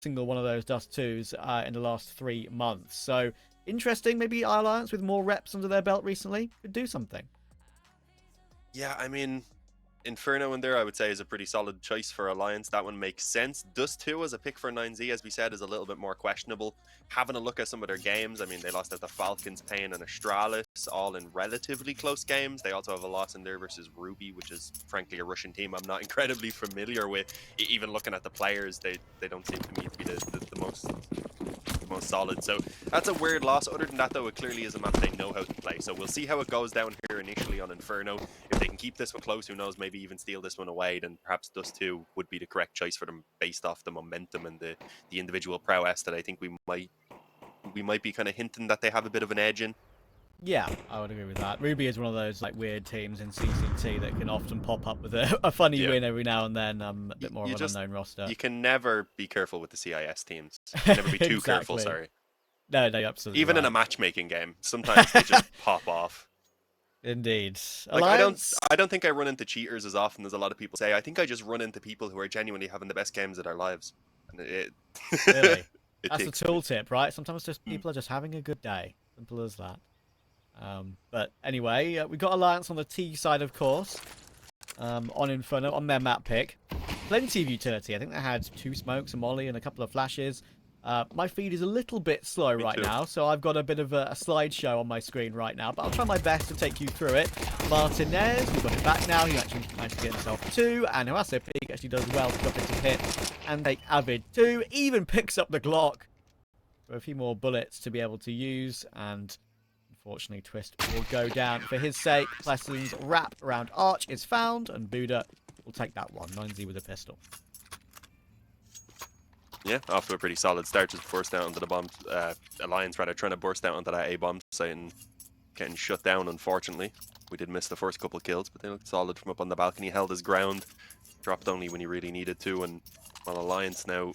single one of those Dust 2s in the last 3 months. So interesting. Maybe Alliance with more reps under their belt recently could do something. Yeah, I mean, Inferno in there, I would say, is a pretty solid choice for Alliance. That one makes sense. Dust 2 as a pick for 9Z, as we said, is a little bit more questionable. Having a look at some of their games, I mean, they lost out to Falcons, Pain, and Astralis, all in relatively close games. They also have a loss in there versus Ruby, which is, frankly, a Russian team I'm not incredibly familiar with. Even looking at the players, they don't seem to me to be the most solid. So that's a weird loss. Other than that, though, it clearly is a map they know how to play. So we'll see how it goes down here initially on Inferno. If they can keep this one close, who knows, maybe even steal this one away, then perhaps Dust 2 would be the correct choice for them based off the momentum and the individual prowess that I think we might be kind of hinting that they have a bit of an edge in. Yeah, I would agree with that. Ruby is one of those like weird teams in CCT that can often pop up with a funny win every now and then. A bit more of an unknown roster. You can never be careful with the CIS teams. You can never be too careful, sorry. No, absolutely. Even in a matchmaking game, sometimes they just pop off. Indeed. Like, I don't think I run into cheaters as often as a lot of people say. I think I just run into people who are genuinely having the best games of their lives. And really? That's the tooltip, right? Sometimes just people are just having a good day. Simple as that. But anyway, we got Alliance on the T side, of course. On Inferno, on their map pick. Plenty of utility. I think they had 2 smokes, a molly, and a couple of flashes. My feed is a little bit slow right now, so I've got a bit of a slideshow on my screen right now, but I'll try my best to take you through it. Martinez, we've got it back now. He actually managed to get himself 2, and Hoasso Peak actually does well to drop into hit and take Avid 2. Even picks up the Glock for a few more bullets to be able to use, and unfortunately, Twist will go down for his sake. Plesson's wrap around Arch is found, and Buddha will take that one. 9Z with a pistol. Yeah, off to a pretty solid start. Just burst out onto the bomb. Alliance, rather, trying to burst out onto that A-bomb site and getting shut down, unfortunately. We did miss the first couple of kills, but they looked solid from up on the balcony. Held his ground. Dropped only when he really needed to. And while Alliance now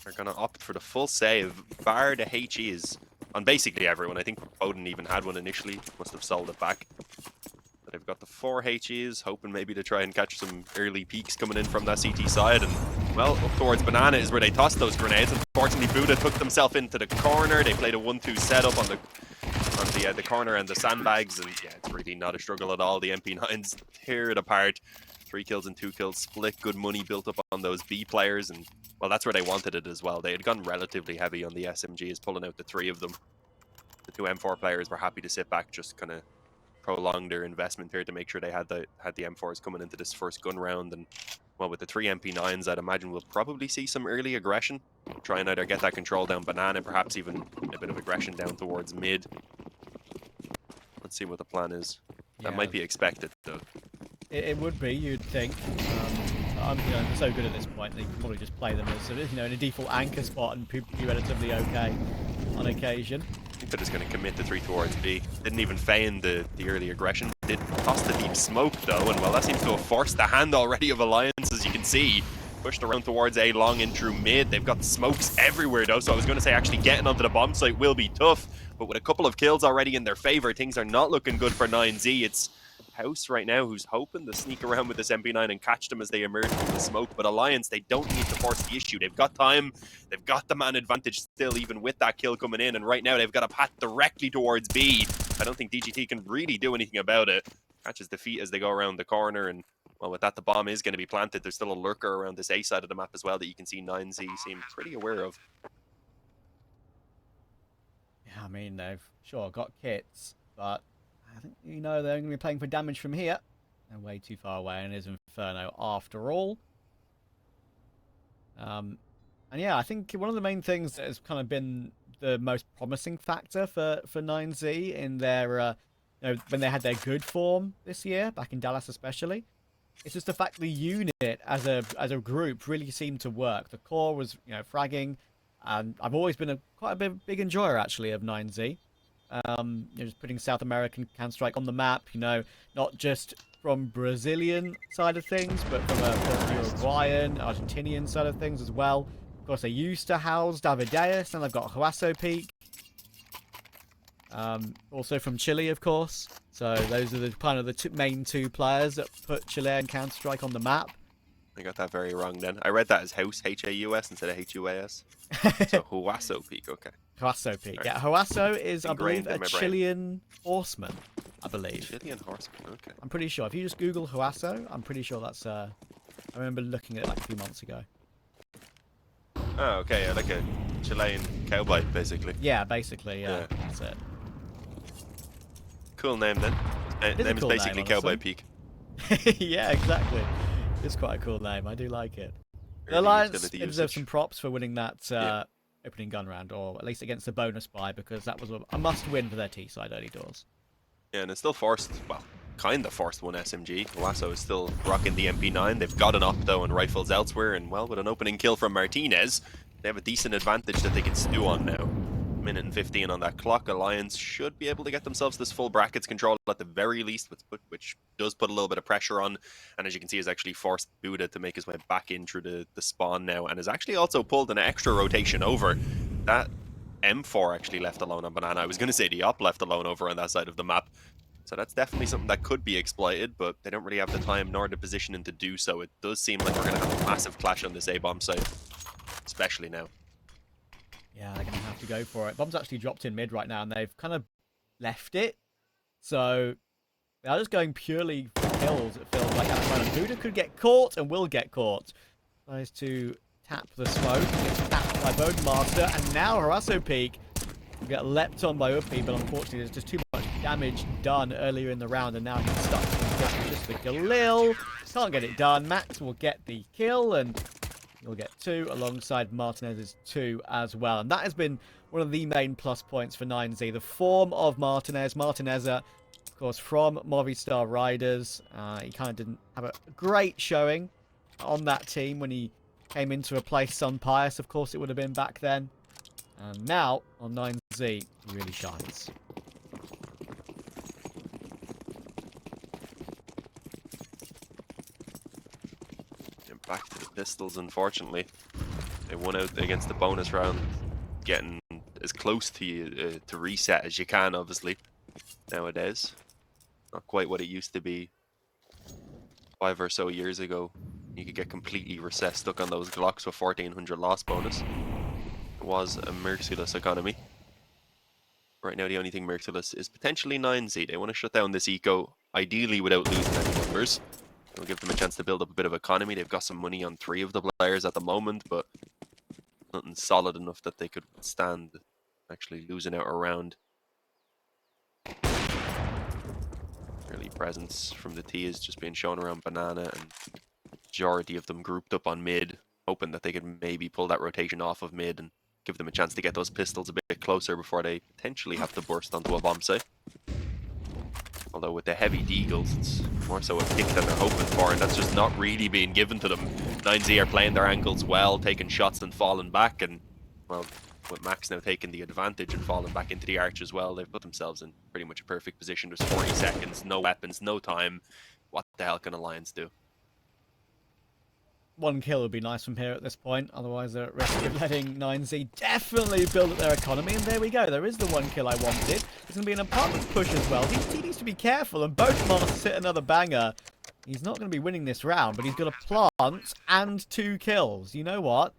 are going to opt for the full save, bar the HEs on basically everyone. I think Odin even had one initially. Must have sold it back. But they've got the 4 HEs, hoping maybe to try and catch some early peaks coming in from that CT side. And, well, up towards Banana is where they tossed those grenades. Unfortunately, Buddha took themselves into the corner. They played a 1-2 setup on the corner and the sandbags. And, yeah, it's really not a struggle at all. The MP9s tear it apart. 3 kills and 2 kills split. Good money built up on those B players. And, well, that's where they wanted it as well. They had gone relatively heavy on the SMGs, pulling out the 3 of them. The 2 M4 players were happy to sit back, just kind of prolong their investment here to make sure they had the M4s coming into this first gun round. And, well, with the 3 MP9s, I'd imagine we'll probably see some early aggression. Try and either get that control down Banana, perhaps even a bit of aggression down towards mid. Let's see what the plan is. That might be expected, though. It would be, you'd think. I'm so good at this point, they can probably just play them as in a default anchor spot and be relatively okay on occasion. I think they're just going to commit the 3 towards B. Didn't even feign the early aggression. Did toss the deep smoke, though, and, well, that seems to have forced the hand already of Alliance, as you can see. Pushed around towards A long in through mid. They've got smokes everywhere, though, so I was going to say actually getting onto the bomb site will be tough. But with a couple of kills already in their favor, things are not looking good for 9Z. It's House right now who's hoping to sneak around with this MP9 and catch them as they emerge from the smoke. But Alliance, they don't need to force the issue. They've got time. They've got the man advantage still, even with that kill coming in. And right now, they've got a path directly towards B. I don't think DGT can really do anything about it. Catches the feet as they go around the corner. And, well, with that, the bomb is going to be planted. There's still a lurker around this A side of the map as well that you can see 9Z seem pretty aware of. Yeah, I mean, they've sure got kits, but I think, they're going to be playing for damage from here. They're way too far away, and it is Inferno after all. And yeah, I think one of the main things that has kind of been the most promising factor for 9Z in their, when they had their good form this year, back in Dallas especially, it's just the fact the unit as a group really seemed to work. The core was, fragging, and I've always been quite a big enjoyer actually of 9Z. Just putting South American Counter-Strike on the map, not just from Brazilian side of things, but from a Uruguayan, Argentinian side of things as well. Of course, they used to house Davideus, and they've got Hoasso Peak. Also from Chile, of course. So those are the kind of the main 2 players that put Chilean Counter-Strike on the map. I got that very wrong then. I read that as house, H-A-U-S, instead of H-U-A-S. So Huaso Peak, okay. Huaso Peak. Right. Yeah, Huaso is, I believe, Ingrained in a my brain. Chilean horseman. I believe. Chilean horseman, okay. I'm pretty sure. If you just Google Huaso, I'm pretty sure that's. I remember looking at it like a few months ago. Oh, okay, yeah, like a Chilean cowboy, basically. Yeah, basically, yeah. Yeah. That's it. Cool name then. Name is cool basically name, Cowboy honestly. Peak. Yeah, exactly. It's quite a cool name. I do like it. The Early Alliance utility deserves usage. some props for winning that opening gun round, or at least against the bonus buy, because that was a must-win for their T-side early doors. Yeah, and it's still forced, well, kind of forced one SMG. Huaso is still rocking the MP9. They've got an up, though, and rifles elsewhere, and, well, with an opening kill from Martinez, they have a decent advantage that they can stew on now. Minute and 15 on that clock. Alliance should be able to get themselves this full brackets control at the very least, which does put a little bit of pressure on, and as you can see, has actually forced Buddha to make his way back in through the spawn now, and has actually also pulled an extra rotation over. That M4 actually left alone on Banana. I was going to say the op left alone over on that side of the map. So that's definitely something that could be exploited, but they don't really have the time nor the positioning to do so. It does seem like we're going to have a massive clash on this A-bomb side, especially now. Yeah, they're going to have to go for it. Bomb's actually dropped in mid right now, and they've kind of left it. So they're just going purely for kills, it feels like, at the moment. Buddha could get caught and will get caught. Tries to tap the smoke, gets tapped by Bodemaster, and now Huaso Peak will get leapt on by Uppy, but unfortunately there's just too much damage done earlier in the round, and now he's stuck with just the Galil. Can't get it done. Max will get the kill, and he'll get 2 alongside Martinez's 2 as well. And that has been one of the main plus points for 9Z. The form of Martinez. Martinez, of course, from Movistar Riders. He kind of didn't have a great showing on that team when he came in to replace Sun Pius. Of course, it would have been back then. And now, on 9Z, he really shines. And back to the pistols, unfortunately. They won out against the bonus round, getting as close to you to reset as you can, obviously, nowadays. Not quite what it used to be 5 or so years ago. You could get completely reset, stuck on those Glocks with 1400 loss bonus. It was a merciless economy. Right now, the only thing merciless is potentially 9Z. They want to shut down this eco, ideally without losing any numbers. It'll give them a chance to build up a bit of economy. They've got some money on 3 of the players at the moment, but nothing solid enough that they could withstand actually losing out a round. Early presence from the T is just being shown around Banana, and majority of them grouped up on mid, hoping that they could maybe pull that rotation off of mid and give them a chance to get those pistols a bit closer before they potentially have to burst onto a bomb site. Although with the heavy deagles, it's more so a pick that they're hoping for, and that's just not really being given to them. 9Z are playing their angles well, taking shots and falling back, and, well, with Max now taking the advantage and falling back into the arch as well, they've put themselves in pretty much a perfect position. There's 40 seconds, no weapons, no time. What the hell can Alliance do? 1 kill would be nice from here at this point, otherwise they're at risk of letting 9Z definitely build up their economy, and there we go, there is the 1 kill I wanted. There's going to be an apartment push as well. He needs to be careful, and both masters hit another banger. He's not going to be winning this round, but he's got a plant and 2 kills. You know what?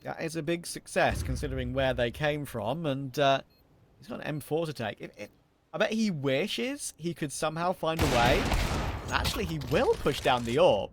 That is a big success considering where they came from, and he's got an M4 to take. I bet he wishes he could somehow find a way. Actually, he will push down the AWP.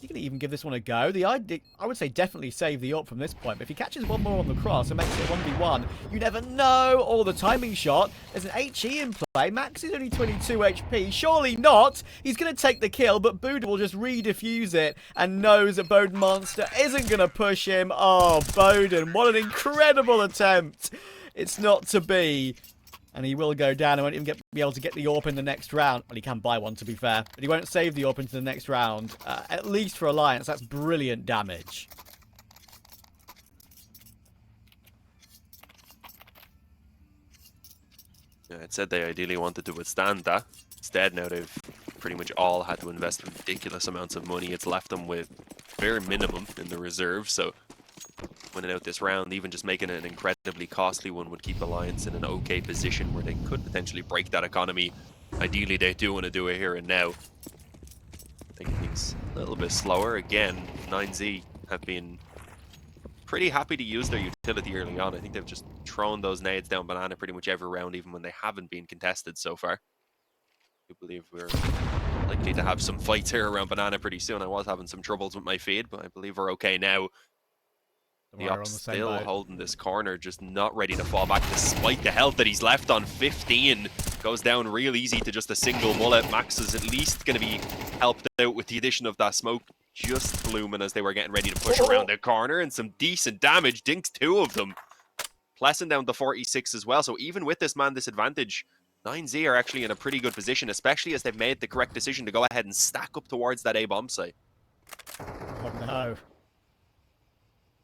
He can even give this one a go. I would say definitely save the AWP from this point. But if he catches one more on the cross and makes it 1v1, you never know. Or the timing shot. There's an HE in play. Max is only 22 HP. Surely not. He's going to take the kill, but Buddha will just redefuse it and knows that Bowden Monster isn't going to push him. Oh, Bowden, what an incredible attempt. It's not to be. And he will go down and won't even be able to get the AWP in the next round. Well, he can buy one, to be fair. But he won't save the AWP into the next round. At least for Alliance, that's brilliant damage. Yeah, it said they ideally wanted to withstand that. Instead, now they've pretty much all had to invest ridiculous amounts of money. It's left them with bare minimum in the reserve, so winning out this round, even just making it an incredibly costly one, would keep Alliance in an okay position where they could potentially break that economy. Ideally, they do want to do it here and now. Making things a a little bit slower. Again, 9Z have been pretty happy to use their utility early on. I think they've just thrown those nades down banana pretty much every round, even when they haven't been contested so far. I believe we're likely to have some fights here around banana pretty soon. I was having some troubles with my feed, but I believe we're okay now. The Ops still holding this corner, just not ready to fall back despite the health that he's left on. 15 goes down real easy to just a single bullet. Max is at least going to be helped out with the addition of that smoke just blooming as they were getting ready to push around the corner, and some decent damage. Dinks 2 of them. Plessing down to 46 as well. So even with this man disadvantage, 9Z are actually in a pretty good position, especially as they've made the correct decision to go ahead and stack up towards that A bomb site. Oh no.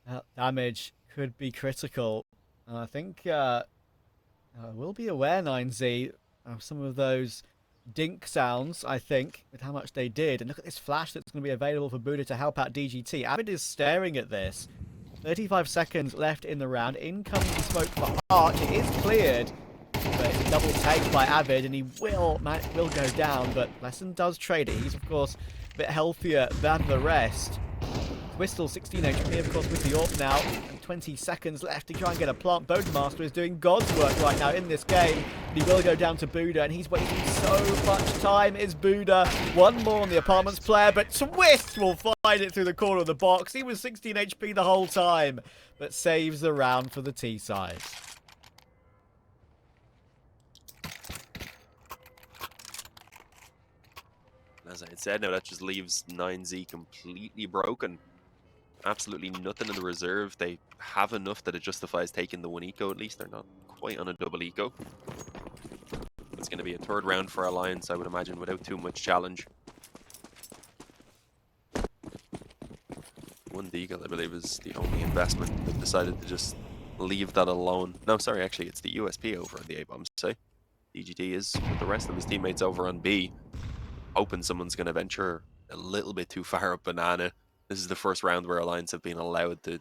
That damage could be critical. I think we'll be aware, 9Z, of some of those dink sounds, I think, with how much they did. And look at this flash that's going to be available for Buddha to help out DGT. Avid is staring at this. 35 seconds left in the round. Incoming smoke for Arch. It is cleared, but it's a double take by Avid, and he will go down. But Lesson does trade it. He's, of course, a bit healthier than the rest. Whistle 16 HP, of course, with the AWP now, and 20 seconds left to try and get a plant. Bodemaster is doing God's work right now in this game, and he will go down to Buddha, and he's wasting so much time. Is Buddha one more on the apartments player, but Twist will find it through the corner of the box. He was 16 HP the whole time, but saves the round for the T side. As I had said, now that just leaves 9Z completely broken. Absolutely nothing in the reserve. They have enough that it justifies taking the 1 eco at least. They're not quite on a double eco. It's going to be a 3rd round for Alliance, I would imagine, without too much challenge. 1 deagle, I believe, is the only investment. They've decided to just leave that alone. No, sorry, actually, it's the USP over on the A-bomb site. DGT is with the rest of his teammates over on B, hoping someone's going to venture a little bit too far up banana. This is the first round where Alliance have been allowed to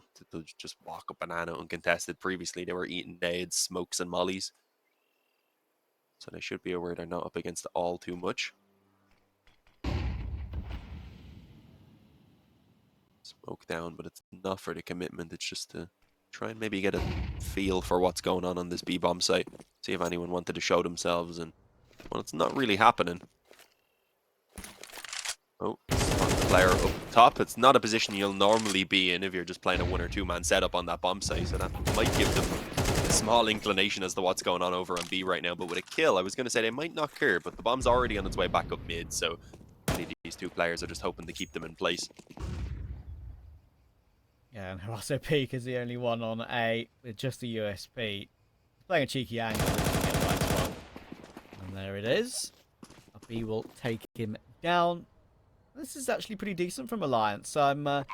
just walk up banana uncontested. Previously, they were eating nades, smokes, and mollies. So they should be aware they're not up against it all too much. Smoke down, but it's not for the commitment. It's just to try and maybe get a feel for what's going on this B-bomb site. See if anyone wanted to show themselves. And, well, it's not really happening. Oh, player up top. It's not a position you'll normally be in if you're just playing a 1 or 2 man setup on that bomb site, so that might give them a small inclination as to what's going on over on B right now. But with a kill, I was going to say they might knock here, but the bomb's already on its way back up mid, so these 2 players are just hoping to keep them in place. Yeah, and Haruso Peak is the only one on A with just the USP. Playing a cheeky angle, and there it is. B will take him down. This is actually pretty decent from Alliance. I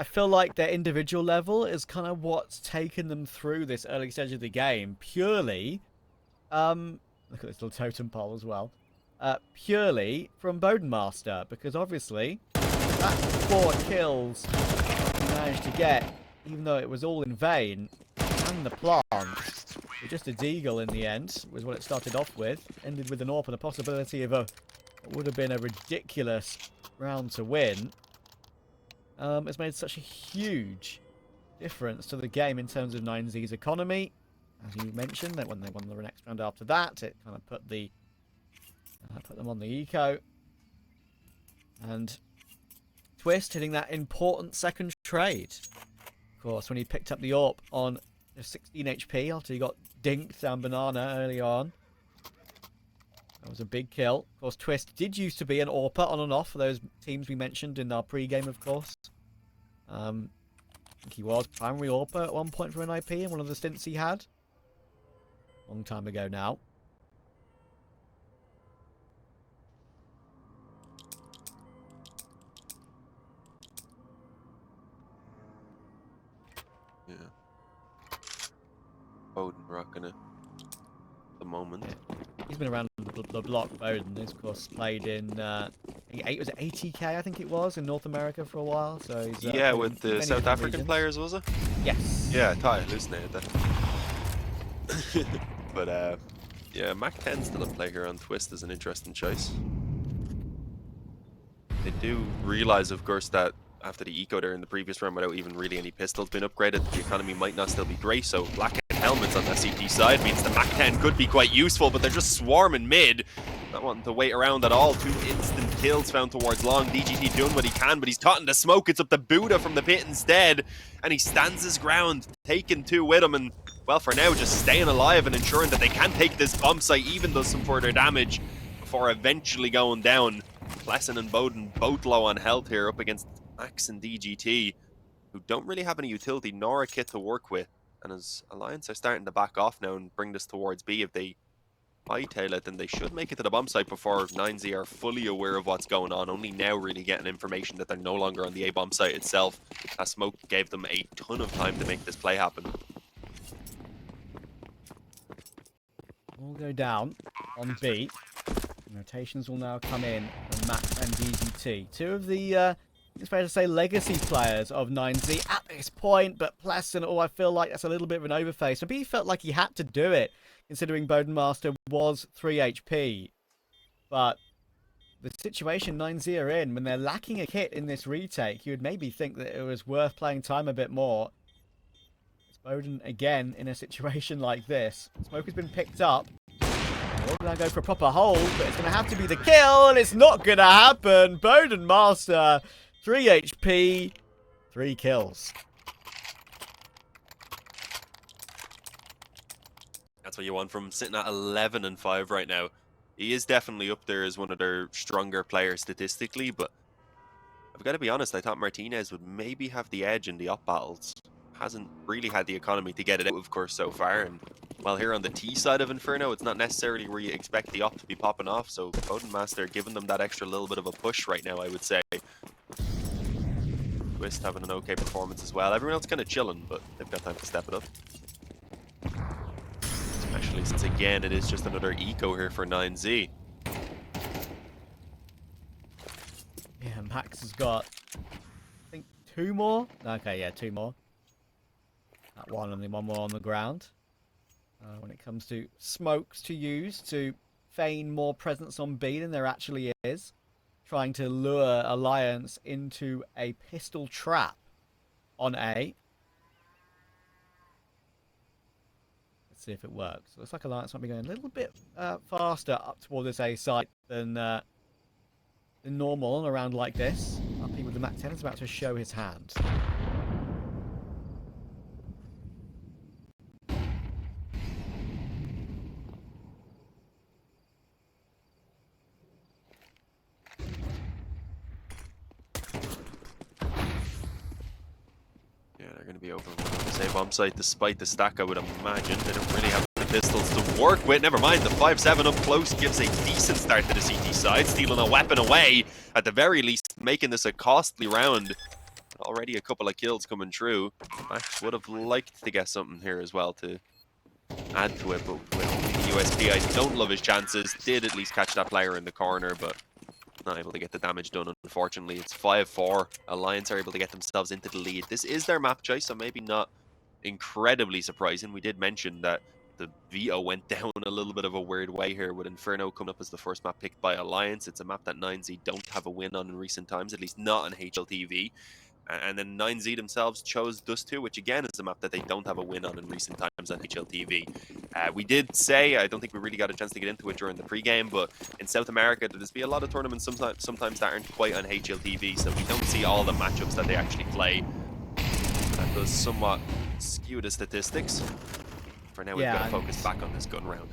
feel like their individual level is kind of what's taken them through this early stage of the game. Purely, look at this little totem pole as well. Purely from Bodemaster, because obviously that 4 kills he managed to get, even though it was all in vain, and the plant, with just a deagle in the end, was what it started off with. Ended with an AWP and a possibility of it would have been a ridiculous round to win. It's made such a huge difference to the game in terms of 9Z's economy. As you mentioned, that when they won the next round after that, it kind of put them on the eco. And Twist hitting that important second trade. Of course, when he picked up the AWP on 16 HP after he got dinked down banana early on. That was a big kill. Of course, Twist did used to be an AWPer on and off for those teams we mentioned in our pre-game, of course. I think he was primary AWPer at one point for NIP in one of the stints he had. Long time ago now. Yeah. Bowden rocking it at the moment. Yeah. He's been around the block, Bowden. He's, of course, played in, was it ATK, I think it was, in North America for a while. So he's, yeah, with the South African players, was it? Yes. Yeah, I thought I hallucinated that. But, yeah, Mac 10 still a play here on Twist is an interesting choice. They do realize, of course, that after the eco there in the previous round, without even really any pistols being upgraded, the economy might not still be great. So black helmets on the CT side means the MAC-10 could be quite useful, but they're just swarming mid. Not wanting to wait around at all. 2 instant kills found towards long. DGT doing what he can, but he's caught in the smoke. It's up to Buddha from the pit instead, and he stands his ground, taking 2 with him, and well, for now, just staying alive and ensuring that they can take this bomb site, even does some further damage before eventually going down. Plessen and Bowden both low on health here up against Max and DGT, who don't really have any utility nor a kit to work with. And as Alliance are starting to back off now and bring this towards B, if they hightail it, then they should make it to the bomb site before 9Z are fully aware of what's going on. Only now really getting information that they're no longer on the A bomb site itself. That smoke gave them a ton of time to make this play happen. We'll go down on B. Rotations will now come in from Max and DGT. 2 of the, it's fair to say, legacy players of 9Z at this point, but Plessen, I feel like that's a little bit of an overface. Maybe he felt like he had to do it, considering Bodenmaster was 3 HP. But the situation 9Z are in, when they're lacking a kit in this retake, you would maybe think that it was worth playing time a bit more. It's Bowden again in a situation like this. Smoke has been picked up. We're going to go for a proper hold, but it's going to have to be the kill, and it's not going to happen. Bodenmaster, 3 HP, 3 kills. That's what you want from him, sitting at 11 and 5 right now. He is definitely up there as one of their stronger players statistically, but I've got to be honest, I thought Martinez would maybe have the edge in the op battles. Hasn't really had the economy to get it out, of course, so far. And while here on the T side of Inferno, it's not necessarily where you expect the op to be popping off. So Bodenmaster giving them that extra little bit of a push right now, I would say. Twist having an okay performance as well. Everyone else kind of chilling, but they've got time to step it up. Especially since, again, it is just another eco here for 9Z. Yeah, Max has got, I think, 2 more. Okay, yeah, 2 more. That one and then 1 more on the ground. When it comes to smokes to use to feign more presence on B than there actually is. Trying to lure Alliance into a pistol trap on A. Let's see if it works. Looks like Alliance might be going a little bit faster up toward this A site than normal in a round like this. Uppy with the MAC-10 is about to show his hand. They're going to be over on the same bomb site despite the stack, I would imagine. They don't really have the pistols to work with. Never mind, the 5-7 up close gives a decent start to the CT side, stealing a weapon away, at the very least making this a costly round. Already a couple of kills coming through. Max would have liked to get something here as well to add to it, but with the USP, I don't love his chances. Did at least catch that player in the corner, but not able to get the damage done, unfortunately. It's 5-4. Alliance are able to get themselves into the lead. This is their map choice, so maybe not incredibly surprising. We did mention that the Veto went down a little bit of a weird way here, with Inferno coming up as the first map picked by Alliance. It's a map that 9Z don't have a win on in recent times, at least not on HLTV. And then 9Z themselves chose Dust 2, which again is a map that they don't have a win on in recent times on HLTV. We did say, I don't think we really got a chance to get into it during the pregame, but in South America, there's be a lot of tournaments sometimes that aren't quite on HLTV, so we don't see all the matchups that they actually play. That does somewhat skew the statistics. For now, we've got to focus back on this gun round.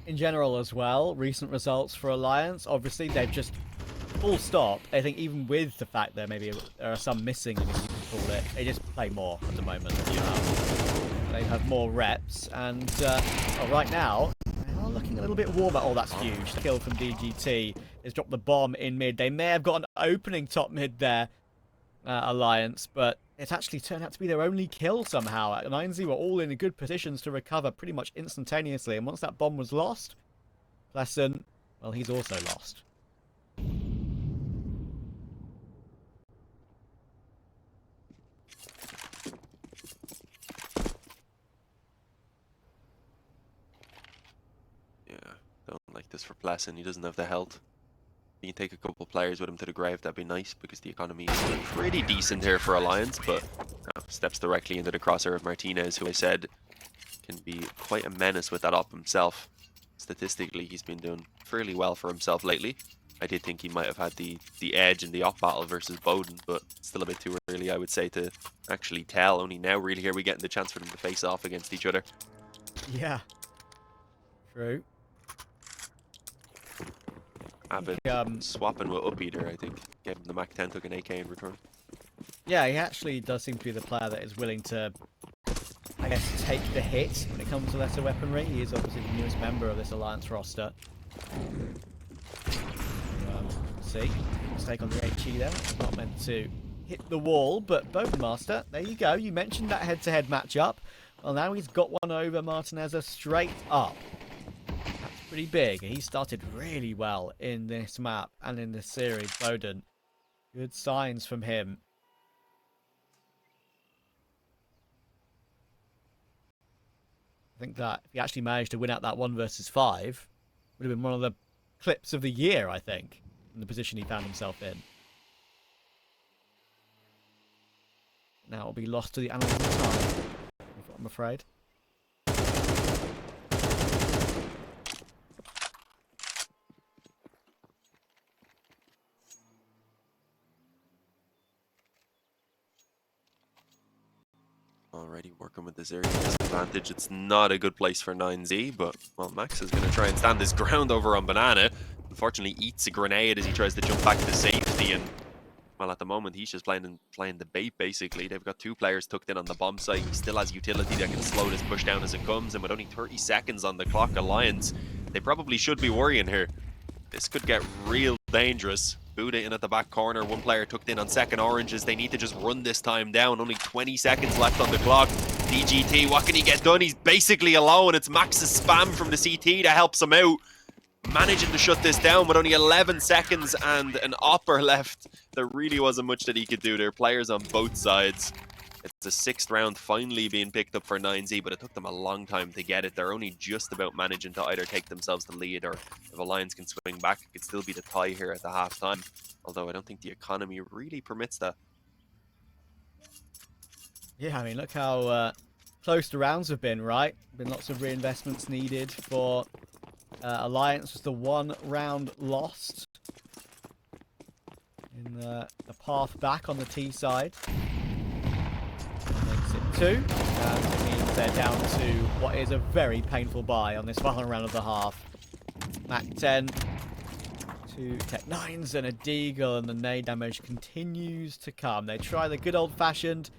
In general as well, recent results for Alliance, obviously they've just full stop. I think even with the fact that maybe there are some missing, if you can call it, they just play more at the moment. They have more reps, and well, right now they are looking a little bit warmer. Oh, that's huge. The kill from DGT has dropped the bomb in mid. They may have got an opening top mid there, Alliance, but it's actually turned out to be their only kill somehow. 9Z were all in good positions to recover pretty much instantaneously, and once that bomb was lost, Plessen, well, he's also lost. Don't like this for Plessen. He doesn't have the health. you can take a couple players with him to the grave, that'd be nice, because the economy is pretty decent here for Alliance, but steps directly into the crosshair of Martinez, who I said can be quite a menace with that op himself. Statistically, he's been doing fairly well for himself lately. I did think he might have had the edge in the op battle versus Bowden, but still a bit too early, I would say, to actually tell. Only now, really, here we getting the chance for them to face off against each other. Yeah. True. Abbott swapping with Upeater, I think. Gave him the Mac 10, took an AK in return. Yeah, he actually does seem to be the player that is willing to, I guess, take the hit when it comes to lesser weaponry. He is obviously the newest member of this Alliance roster. See, mistake on the HE there. It's not meant to hit the wall, but Bowdenmaster, there you go. You mentioned that head-to-head matchup. Well, now he's got one over Martinez straight up. That's pretty big. He started really well in this map and in this series, Bowden. Good signs from him. I think that if he actually managed to win out that 1 versus 5, would have been one of the clips of the year, I think, in the position he found himself in. Now it'll be lost to the annals of time, I'm afraid. Already working with this area disadvantage. It's not a good place for 9Z, but, well, Max is going to try and stand his ground over on Banana. Unfortunately, eats a grenade as he tries to jump back to safety, and, well, at the moment, he's just playing the bait, basically. They've got 2 players tucked in on the bomb site. He still has utility that can slow this push down as it comes, and with only 30 seconds on the clock, Alliance, they probably should be worrying here. This could get real dangerous. Buddha in at the back corner, 1 player tucked in on second oranges. They need to just run this time down. Only 20 seconds left on the clock. DGT, what can he get done? He's basically alone. It's Max's spam from the CT that helps him out. Managing to shut this down with only 11 seconds and an opper left. There really wasn't much that he could do. There are players on both sides. It's the 6th round finally being picked up for 9Z, but it took them a long time to get it. They're only just about managing to either take themselves the lead, or if Alliance can swing back, it could still be the tie here at the half-time. Although I don't think the economy really permits that. Yeah, I mean, look how close the rounds have been, right? Been lots of reinvestments needed for Alliance. Just the 1 round lost in the path back on the T side. Makes it 2, and it means they're down to what is a very painful buy on this final round of the half. Mac 10, 2 Tech 9s and a Deagle, and the nade damage continues to come. They try the good old-fashioned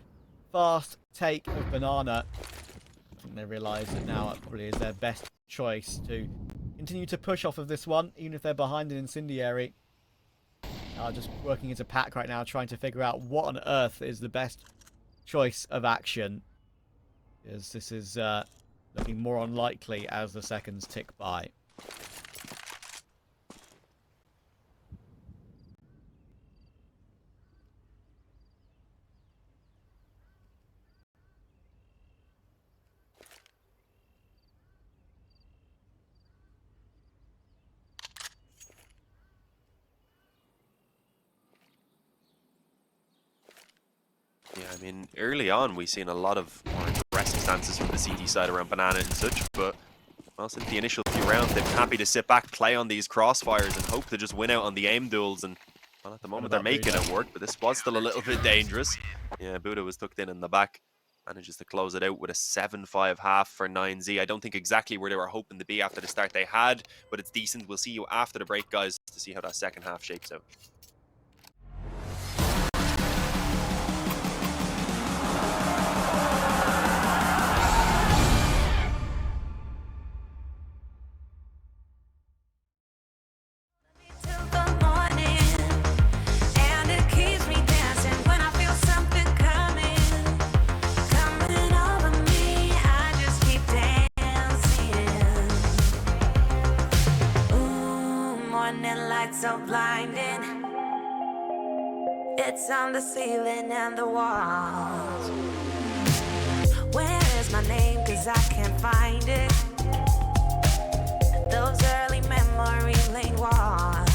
fast take of Banana. I think they realise that now it probably is their best choice to continue to push off of this one, even if they're behind an incendiary. Just working as a pack right now, trying to figure out what on earth is the best choice of action, as this is looking more unlikely as the seconds tick by. Yeah, I mean, early on, we've seen a lot of more aggressive stances from the CT side around Banana and such, but, well, since the initial few rounds, they've been happy to sit back, play on these crossfires, and hope to just win out on the aim duels, and, well, at the moment, they're making it work, but this was still a little bit dangerous. Yeah, Buddha was tucked in the back, manages to close it out with a 7-5 half for 9Z. I don't think exactly where they were hoping to be after the start they had, but it's decent. We'll see you after the break, guys, to see how that second half shapes out. So blinding, it's on the ceiling and the walls. Where is my name? 'Cause I can't find it. Those early memory lane walls.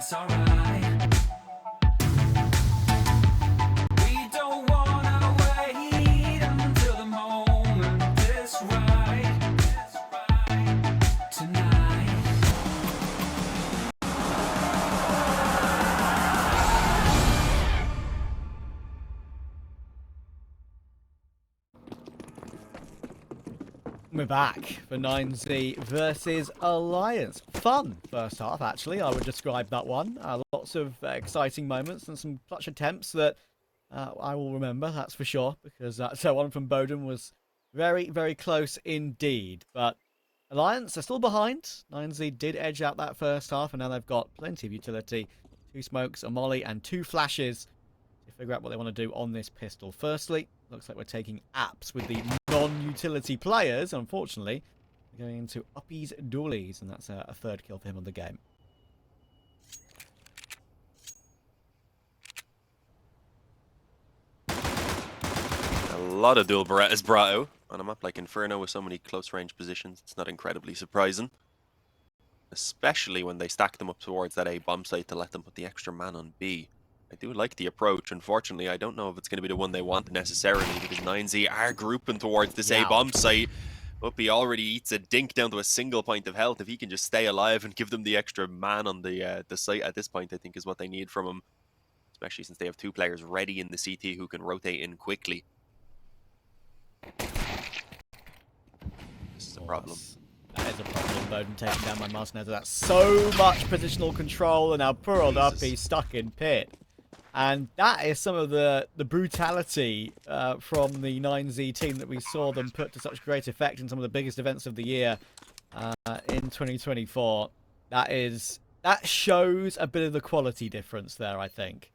that's alright. We don't wanna wait until the moment is right. Tonight. We're back for 9Z versus Alliance. Fun first half, actually. I would describe that one. Lots of exciting moments and some clutch attempts that I will remember, that's for sure, because that one from Bowden was very, very close indeed. But Alliance are still behind. 9Z did edge out that first half, and now they've got plenty of utility. 2 smokes, a molly, and 2 flashes to figure out what they want to do on this pistol. Firstly, looks like we're taking apps with the non-utility players. Unfortunately, we're going into Uppies Doolies, and that's a 3rd kill for him on the game. A lot of dual Berettas brought out on a map like Inferno with so many close range positions. It's not incredibly surprising, especially when they stack them up towards that A bomb site to let them put the extra man on B. I do like the approach. Unfortunately, I don't know if it's going to be the one they want necessarily, because 9Z are grouping towards this A bomb site. Uppy already eats a dink down to a single point of health. If he can just stay alive and give them the extra man on the site at this point, I think is what they need from him, especially since they have 2 players ready in the CT who can rotate in quickly. This is a problem. That is a problem. Bowden taking down my Martinez. That's so much positional control, and now poor old Uppy stuck in pit. And that is some of the brutality from the 9Z team that we saw them put to such great effect in some of the biggest events of the year in 2024. That shows a bit of the quality difference there, I think.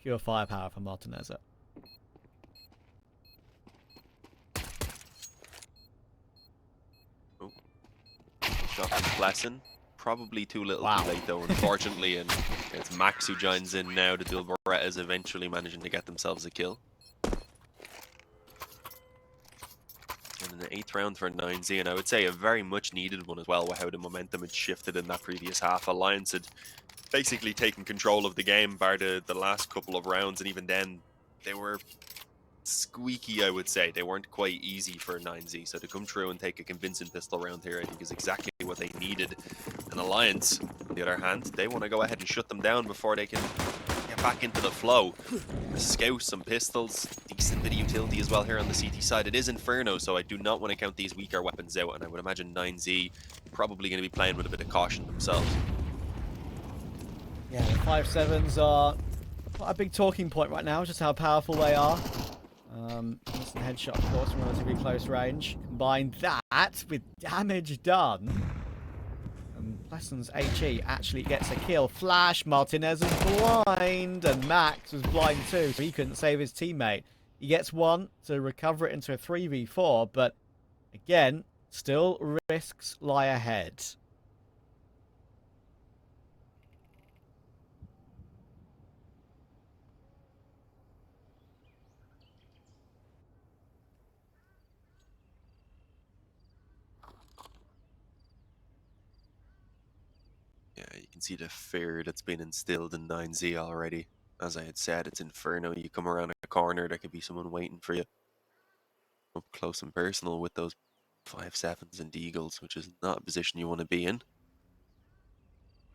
Pure firepower from Martinez. Oh. Shot from Plessen. Probably too little too late though, unfortunately, and it's Max who joins in now. The dual Berettas eventually managing to get themselves a kill. And in the 8th round for 9Z, and I would say a very much needed one as well, with how the momentum had shifted in that previous half. Alliance had basically taken control of the game bar the last couple of rounds, and even then they were squeaky, I would say. They weren't quite easy for 9Z, so to come through and take a convincing pistol round here, I think is exactly what they needed. And Alliance, on the other hand, they want to go ahead and shut them down before they can get back into the flow. A scout, some pistols, decent bit of utility as well here on the CT side. It is Inferno, so I do not want to count these weaker weapons out, and I would imagine 9Z probably going to be playing with a bit of caution themselves. Yeah, the 5.7s are quite a big talking point right now, just how powerful they are. Instant headshot, of course, from relatively close range. Combine that with damage done, and Plessen's HE actually gets a kill. Flash, Martinez is blind, and Max was blind too, so he couldn't save his teammate. He gets one to recover it into a 3v4, but again, still risks lie ahead. Yeah, you can see the fear that's been instilled in 9Z already. As I had said, it's Inferno. You come around a corner, there could be someone waiting for you. Up close and personal with those 5.7s and Eagles, which is not a position you want to be in.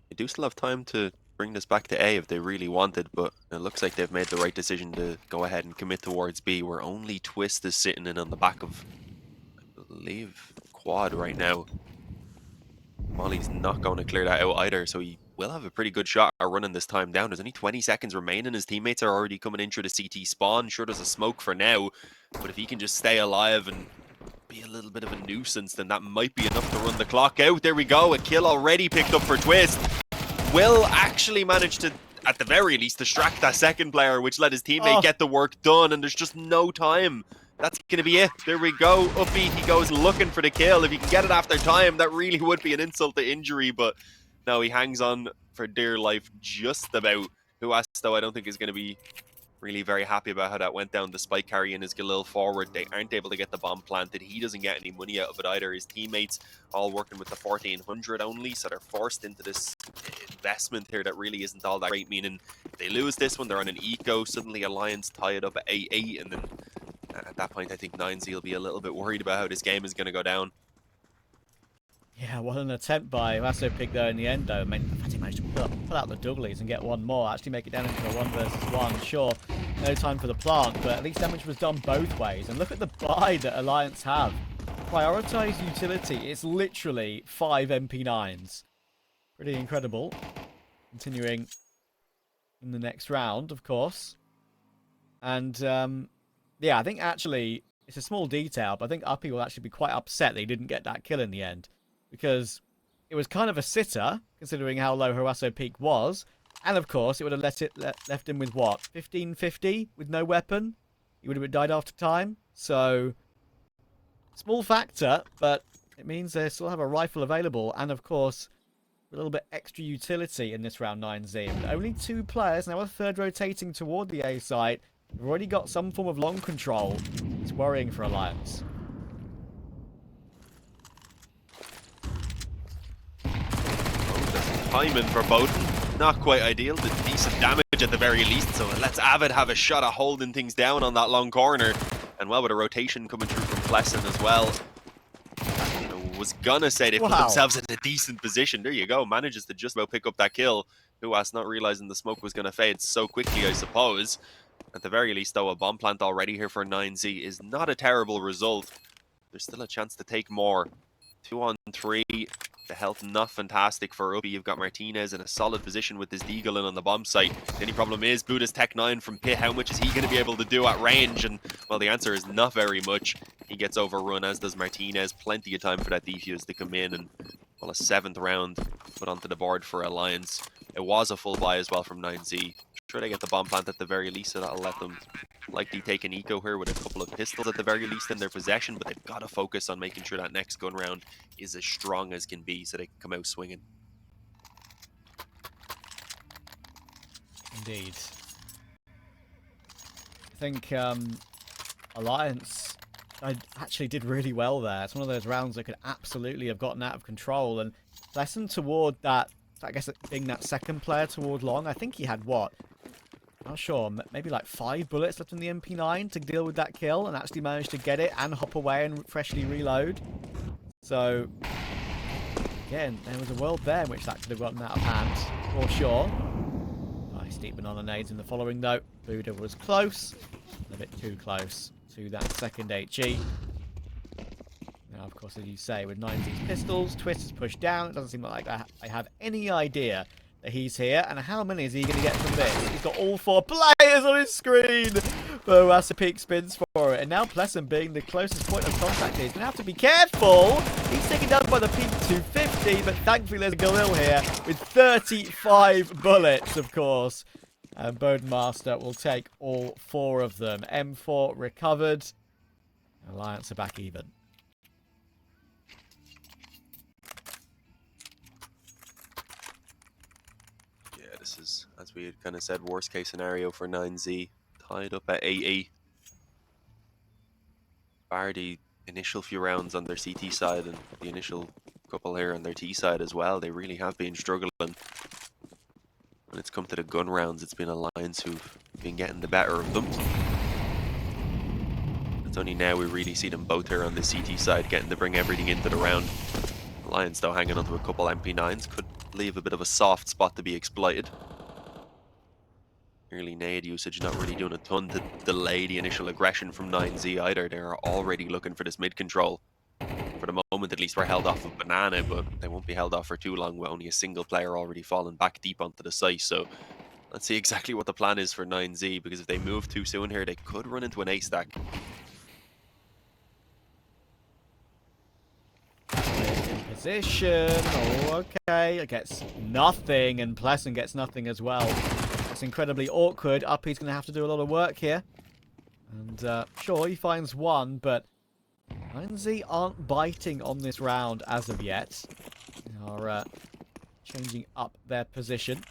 They do still have time to bring this back to A if they really wanted, but it looks like they've made the right decision to go ahead and commit towards B, where only Twist is sitting in on the back of, I believe, Quad right now. Molly's not going to clear that out either, so he will have a pretty good shot at running this time down. There's only 20 seconds remaining. His teammates are already coming in through the CT spawn. Sure, there's a smoke for now, but if he can just stay alive and be a little bit of a nuisance, then that might be enough to run the clock out. There we go, a kill already picked up for Twist. Will actually manage to, at the very least, distract that second player, which let his teammate get the work done, and there's just no time. That's going to be it. There we go. Uppy, he goes looking for the kill. If he can get it after time, that really would be an insult to injury, but no, he hangs on for dear life just about. Who though I don't think is going to be Really very happy about how that went down. The spike carrying his Galil forward. They aren't able to get the bomb planted. He doesn't get any money out of it either. His teammates all working with the 1400 only, so they're forced into this investment here that really isn't all that great, meaning if they lose this one, they're on an eco. Suddenly Alliance tie it up at 8-8, and then at that point I think 9Z will be a little bit worried about how this game is going to go down. Yeah, what an attempt by Vasopik there in the end, though. I mean, the fact he managed to pull out the douglies and get one more, actually make it down into a 1 versus 1. Sure, no time for the plant, but at least damage was done both ways. And look at the buy that Alliance have. Prioritize utility. It's literally 5 MP9s. Pretty incredible. Continuing in the next round, of course. And, yeah, I think actually it's a small detail, but I think Uppy will actually be quite upset that he didn't get that kill in the end. Because it was kind of a sitter, considering how low Harasso Peak was. And, of course, it would have left him with, what, 1550 with no weapon? He would have died after time. So, small factor, but it means they still have a rifle available. And, of course, a little bit extra utility in this round 9Z. With only 2 players, now a third rotating toward the A site. We've already got some form of long control. It's worrying for Alliance. Timing for Bowden, not quite ideal, but decent damage at the very least, so it lets Avid have a shot at holding things down on that long corner. And well, with a rotation coming through from Plessen as well. I was gonna say they put themselves in a decent position. There you go, manages to just about pick up that kill. Huas not realizing the smoke was gonna fade so quickly, I suppose. At the very least, though, a bomb plant already here for 9Z is not a terrible result. There's still a chance to take more. 2 on 3. The health not fantastic for Uppy. You've got Martinez in a solid position with his Deagle in on the bomb site. The only problem is Buddha's Tech 9 from Pit. How much is he going to be able to do at range? And, well, the answer is not very much. He gets overrun, as does Martinez. Plenty of time for that defuse to come in. And, well, a 7th round put onto the board for Alliance. It was a full buy as well from 9Z. Sure, they get the bomb plant at the very least, so that'll let them likely take an eco here with a couple of pistols at the very least in their possession, but they've got to focus on making sure that next gun round is as strong as can be so they can come out swinging. Indeed. I think Alliance actually did really well there. It's one of those rounds that could absolutely have gotten out of control, and Lesson toward that, I guess being that second player toward long, I think he had what? Not sure, maybe like 5 bullets left in the MP9 to deal with that kill, and actually managed to get it and hop away and freshly reload. So, again, there was a world there in which that could have gotten out of hand, for sure. Nice deep banana nades in the following though. Buddha was close, a bit too close to that second HE. Now, of course, as you say, with 9Z's pistols, Twist is pushed down. It doesn't seem like I have any idea that he's here. And how many is he going to get from this? He's got all 4 players on his screen. Boasa Peak spins for it. And now Plessen, being the closest point of contact here, he's going to have to be careful. He's taken down by the Peak 250, but thankfully there's a Galil here with 35 bullets, of course. And Bodenmaster will take all 4 of them. M4 recovered. Alliance are back even. This is, as we had kind of said, worst case scenario for 9Z. Tied up at 8-8. Bar the initial few rounds on their CT side and the initial couple here on their T side as well, they really have been struggling. When it's come to the gun rounds, it's been Alliance who've been getting the better of them. It's only now we really see them both here on the CT side getting to bring everything into the round. Alliance though hanging onto a couple MP9s, could leave a bit of a soft spot to be exploited. Early nade usage not really doing a ton to delay the initial aggression from 9Z either. They're already looking for this mid control. For the moment at least we're held off of Banana, but they won't be held off for too long with only a single player already falling back deep onto the site. So let's see exactly what the plan is for 9Z, because if they move too soon here they could run into an A stack. Position. Oh, okay. It gets nothing, and Plessen gets nothing as well. It's incredibly awkward. Uppy's going to have to do a lot of work here. And sure, he finds 1, but 9Z aren't biting on this round as of yet. They are changing up their position.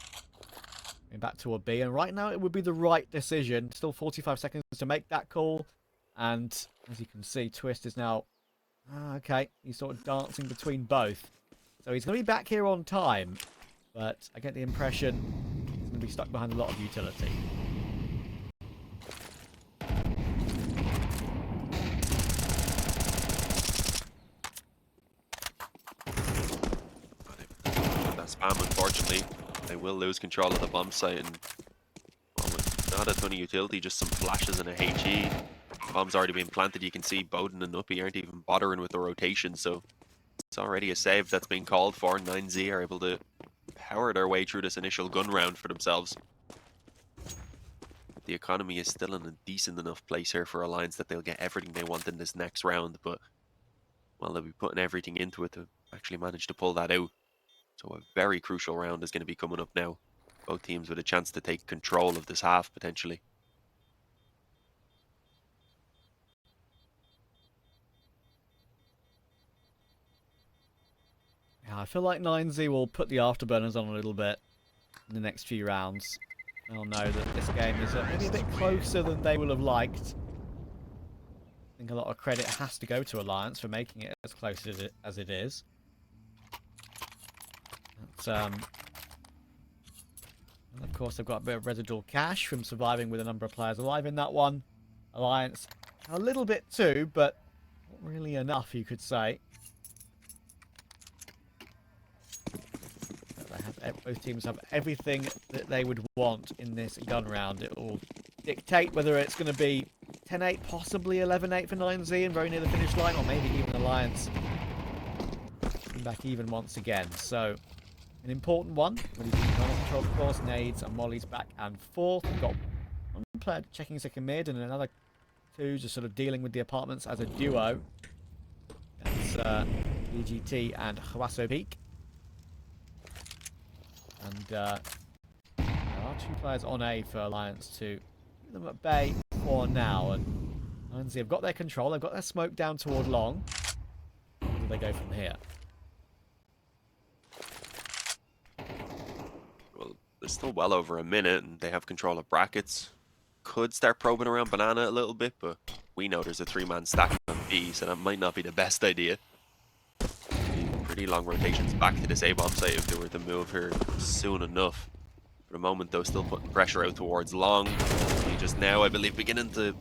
back toward B, and right now it would be the right decision. Still 45 seconds to make that call, and as you can see, Twist is now okay. He's sort of dancing between both, so he's going to be back here on time, but I get the impression he's going to be stuck behind a lot of utility. That spam, unfortunately, they will lose control of the bomb site, and well, with not a ton of utility, just some flashes and a HE. Bomb's already been planted. You can see Bowden and Uppy aren't even bothering with the rotation, so it's already a save that's been called for. 9Z are able to power their way through this initial gun round for themselves. The economy is still in a decent enough place here for Alliance that they'll get everything they want in this next round, but well, they'll be putting everything into it to actually manage to pull that out. So a very crucial round is going to be coming up now. Both teams with a chance to take control of this half, potentially. Yeah, I feel like 9Z will put the afterburners on a little bit in the next few rounds. They'll know that this game is maybe a bit closer than they will have liked. I think a lot of credit has to go to Alliance for making it as close as it is. And of course, they've got a bit of residual cash from surviving with a number of players alive in that one. Alliance a little bit too, but not really enough, you could say. Both teams have everything that they would want in this gun round. It will dictate whether it's going to be 10-8, possibly 11-8 for 9Z and very near the finish line, or maybe even Alliance coming back even once again. So, an important one. Really control, of course. Nades and Molly's back and forth. We've got one player checking second mid and another two just sort of dealing with the apartments as a duo. That's BGT and Hawasso Peak. And there are two players on A for Alliance to keep them at bay for now. And 9Z have got their control. They've got their smoke down toward long. Where do they go from here? Well, there's still well over a minute, and they have control of brackets. Could start probing around Banana a little bit, but we know there's a three-man stack on B, so that might not be the best idea. Pretty long rotations back to this A-bomb site if they were to move here soon enough. For the moment, though, still putting pressure out towards long. He just now, I believe, beginning to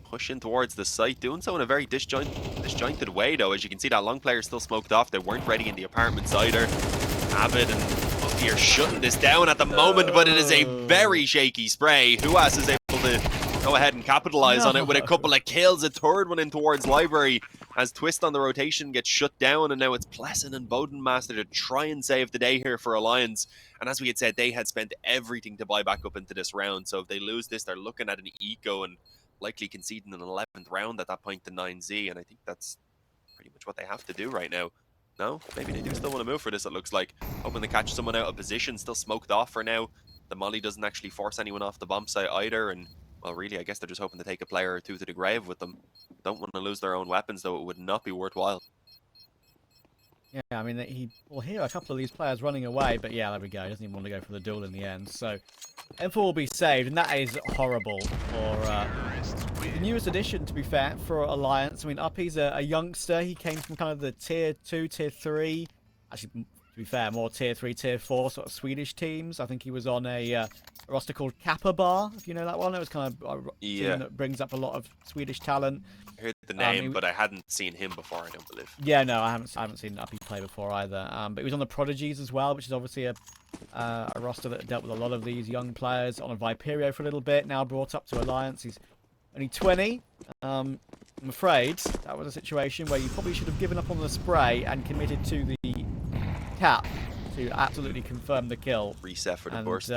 push in towards the site, doing so in a very disjointed way, though. As you can see, that long player still smoked off. They weren't ready in the apartments either. Avid and Uppy are shutting this down at the moment, but it is a very shaky spray. Huas is able to go ahead and capitalize on it with a couple of kills. A third one in towards Library as Twist on the rotation gets shut down, and now it's Pleasant and Bowden Master to try and save the day here for Alliance. And as we had said, they had spent everything to buy back up into this round, so if they lose this, they're looking at an eco and likely conceding an 11th round at that point to 9Z, and I think that's pretty much what they have to do right now. No? Maybe they do still want to move for this, it looks like. Hoping to catch someone out of position, still smoked off for now. The molly doesn't actually force anyone off the bomb site either, and well, really, I guess they're just hoping to take a player or two to the grave with them. Don't want to lose their own weapons, though. It would not be worthwhile. Yeah, I mean, we'll hear a couple of these players running away, but yeah, there we go. He doesn't even want to go for the duel in the end. So, M4 will be saved, and that is horrible for the newest addition, to be fair, for Alliance. I mean, Uppy's a youngster. He came from kind of the tier 2, tier 3. Actually, to be fair, more tier 3, tier 4 sort of Swedish teams. I think he was on a roster called Kappa Bar, if you know that one. It was kind of a team that brings up a lot of Swedish talent. I heard the name, but I hadn't seen him before, I don't believe. Yeah, no, I haven't seen Uppy play before either. But he was on the Prodigies as well, which is obviously a roster that dealt with a lot of these young players. On a Viperio for a little bit, now brought up to Alliance. He's only 20. I'm afraid that was a situation where you probably should have given up on the spray and committed to the cap to absolutely confirm the kill. Reset for the burst.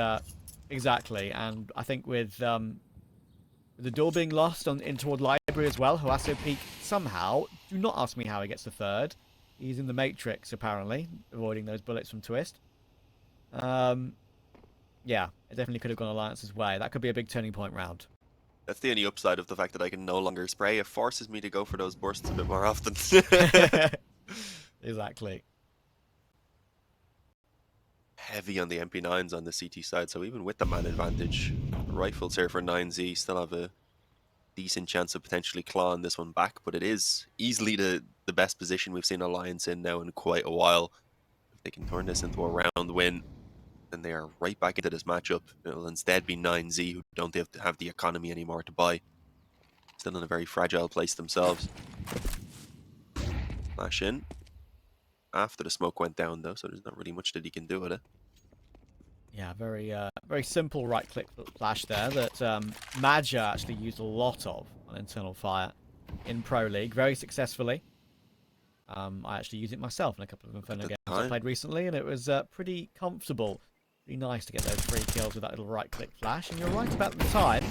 Exactly, and I think with the door being lost in toward Library as well, Hawasso Peak somehow, do not ask me how he gets the third. He's in the Matrix, apparently, avoiding those bullets from Twist. Yeah, it definitely could have gone Alliance's way. That could be a big turning point round. That's the only upside of the fact that I can no longer spray. It forces me to go for those bursts a bit more often. Exactly. heavy on the MP9s on the CT side, so even with the man advantage, the rifles here for 9Z still have a decent chance of potentially clawing this one back, but it is easily the best position we've seen Alliance in now in quite a while. If they can turn this into a round win, then they are right back into this matchup. It'll instead be 9Z who don't have the economy anymore to buy. Still in a very fragile place themselves. Flash in. After the smoke went down though, so there's not really much that he can do with it. Yeah, very simple right-click flash there that Maja actually used a lot of on Internal Fire in Pro League, very successfully. I actually used it myself in a couple of Inferno games I played recently, and it was pretty comfortable. Pretty nice to get those 3 kills with that little right-click flash. And you're right about the time.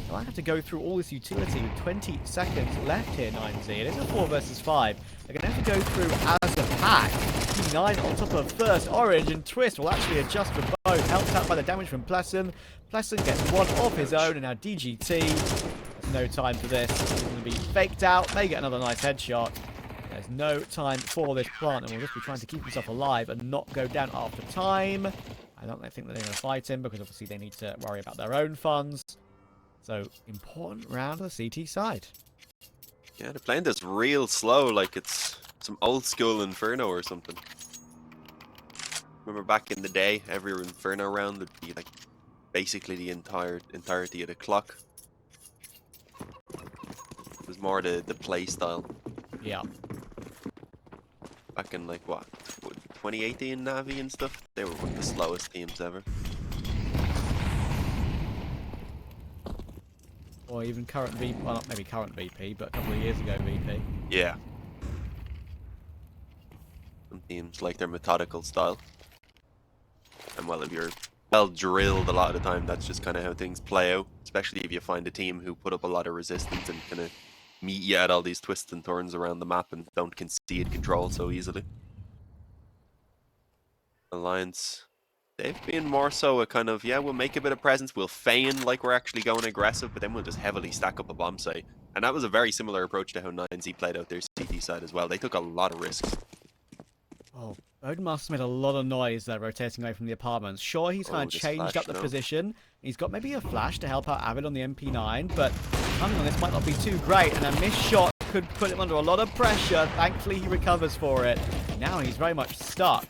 So I have to go through all this utility with 20 seconds left here, 9Z. It is a 4 versus 5. They're going to have to go through as a pack. P9 on top of first Orange, and Twist will actually adjust for both. Helped out by the damage from Plessen. Plessen gets one of his own, and now DGT. There's no time for this. He's going to be faked out. May get another nice headshot. There's no time for this plant, and will just be trying to keep himself alive and not go down after time. I don't think that they're going to fight him, because obviously they need to worry about their own funds. So, important round of the CT side. Yeah, they're playing this real slow, like it's some old school Inferno or something. Remember back in the day, every Inferno round would be like basically the entirety of the clock. It was more the play style. Yeah. Back in like what, 2018 Navi and stuff, they were one of the slowest teams ever. Or even current VP, well not maybe current VP, but a couple of years ago VP. Yeah. Some teams like their methodical style. And well, if you're well drilled a lot of the time, that's just kind of how things play out. Especially if you find a team who put up a lot of resistance and kind of meet you at all these twists and turns around the map and don't concede control so easily. Alliance, they've been more so a kind of, yeah, we'll make a bit of presence, we'll feign like we're actually going aggressive, but then we'll just heavily stack up a bomb site. And that was a very similar approach to how 9Z played out their CT side as well. They took a lot of risks. Oh, Odin must have made a lot of noise there, rotating away from the apartments. Sure, he's kind of changed up the position. He's got maybe a flash to help out Avid on the MP9, but timing on this might not be too great, and a missed shot could put him under a lot of pressure. Thankfully, he recovers for it. Now he's very much stuck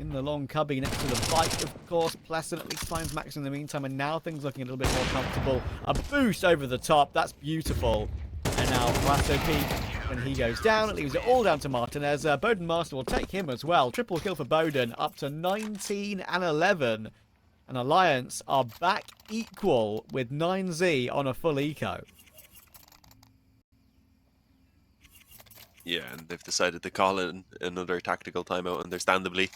in the long cubby next to the bike, of course. Pleasant at least finds Max in the meantime, and now things looking a little bit more comfortable. A boost over the top, that's beautiful. And now Rasso Peak, when he goes down, it leaves it all down to Martinez. Bowden Master will take him as well. Triple kill for Bowden, up to 19 and 11. And Alliance are back equal with 9Z on a full eco. Yeah, and they've decided to call in another tactical timeout, understandably.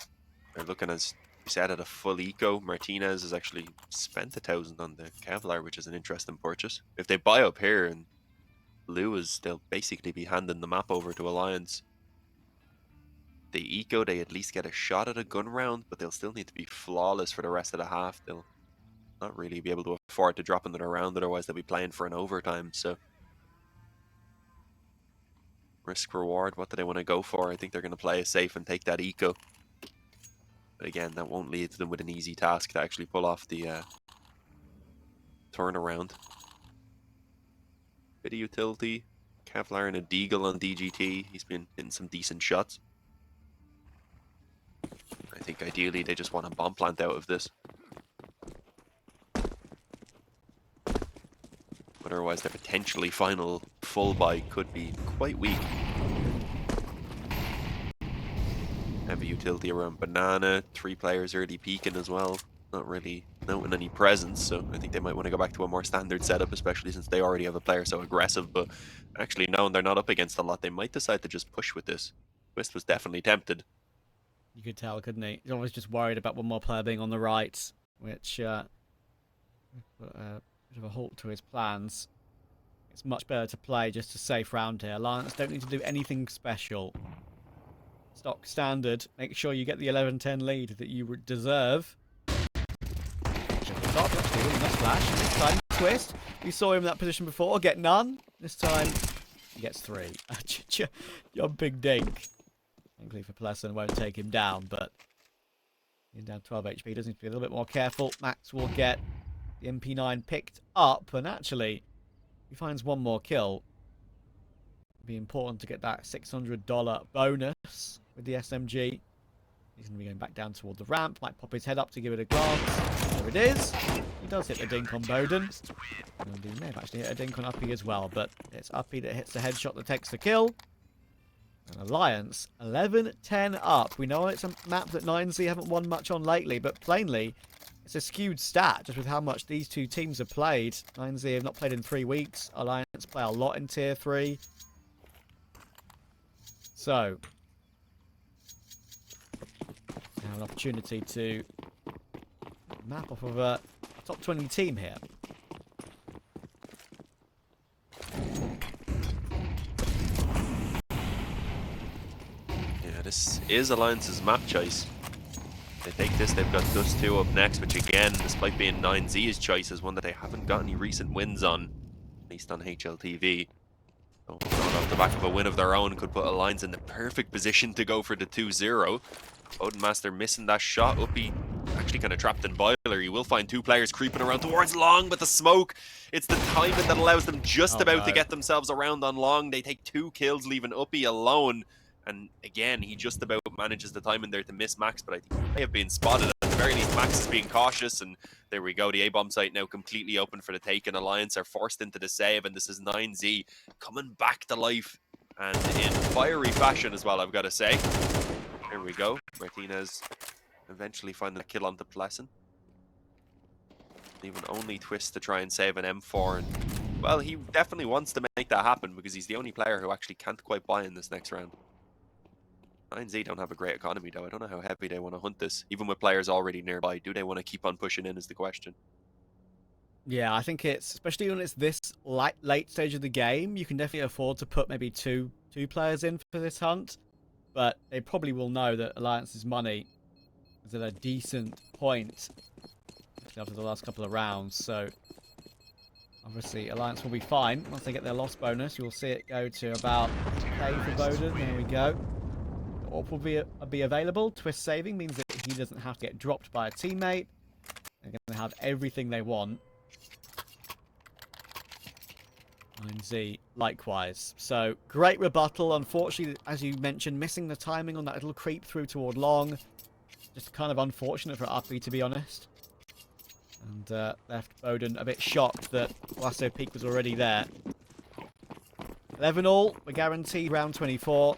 They're looking, as you said, at a full eco. Martinez has actually spent 1,000 on the Kevlar, which is an interesting purchase. If they buy up here and lose, they'll basically be handing the map over to Alliance. They eco, they at least get a shot at a gun round, but they'll still need to be flawless for the rest of the half. They'll not really be able to afford to drop another round, otherwise they'll be playing for an overtime. So risk reward, what do they want to go for? I think they're going to play it safe and take that eco. But again, that won't lead to them with an easy task to actually pull off the turnaround. Bit of utility. Kevlar and a Deagle on DGT. He's been hitting some decent shots. I think ideally they just want a bomb plant out of this. Otherwise their potentially final full buy could be quite weak. Heavy utility around Banana. 3 players early peeking as well. Not really noting any presence, so I think they might want to go back to a more standard setup, especially since they already have a player so aggressive. But actually, knowing they're not up against a lot, they might decide to just push with this. Twist was definitely tempted. You could tell, couldn't he? He's always just worried about one more player being on the right, which put a bit of a halt to his plans. It's much better to play just a safe round here. Alliance don't need to do anything special. Stock standard. Make sure you get the 11-10 lead that you deserve. Top, actually, really nice flash. This time, Twist. We saw him in that position before. Get none. This time, he gets 3. Your big dink. Thankfully for Pleasant, won't take him down, but Getting down 12 HP. Does need to be a little bit more careful. Max will get the MP9 picked up. And actually, if he finds one more kill, it'll be important to get that $600 bonus with the SMG. He's going to be going back down toward the ramp. Might pop his head up to give it a glance. There it is. He does hit the dink on Bowden. And he may have actually hit a dink on Uppy as well. But it's Uppy that hits the headshot that takes the kill. And Alliance, 11-10 up. We know it's a map that 9Z haven't won much on lately. But plainly, it's a skewed stat just with how much these two teams have played. 9Z have not played in 3 weeks. Alliance play a lot in Tier 3. So, now an opportunity to map off of a top 20 team here. Yeah, this is Alliance's map choice. They take this, they've got Dust 2 up next, which again, despite being 9Z's choice, is one that they haven't got any recent wins on, at least on HLTV. So, off the back of a win of their own, could put Alliance in the perfect position to go for the 2-0. Bodenmaster missing that shot. Uppy actually kind of trapped in Boiler. You will find 2 players creeping around towards Long, but the smoke, it's the timing that allows them just about to get themselves around on Long. They take 2 kills, leaving Uppy alone. And again, he just about manages the time in there to miss Max, but I think he may have been spotted. At the very least, Max is being cautious, and there we go. The A-bomb site now completely open for the take, and Alliance are forced into the save, and this is 9Z coming back to life, and in fiery fashion as well, I've got to say. There we go. Martinez eventually finding a kill onto Pleasant. Even only Twist to try and save an M4, and well, he definitely wants to make that happen because he's the only player who actually can't quite buy in this next round. 9Z don't have a great economy though. I don't know how heavy they want to hunt this. Even with players already nearby, do they want to keep on pushing in is the question. Yeah, I think it's, especially when it's this late stage of the game, you can definitely afford to put maybe two players in for this hunt. But they probably will know that Alliance's money is at a decent point after the last couple of rounds. So obviously Alliance will be fine once they get their loss bonus. You'll see it go to about K for Bowden. There we go. AWP will be available. Twist saving means that he doesn't have to get dropped by a teammate. They're going to have everything they want. 9Z likewise. So great rebuttal. Unfortunately, as you mentioned, missing the timing on that little creep through toward Long. Just kind of unfortunate for Uppy, to be honest. And left Bowden a bit shocked that Lasso Peak was already there. 11-all. We're guaranteed round 24.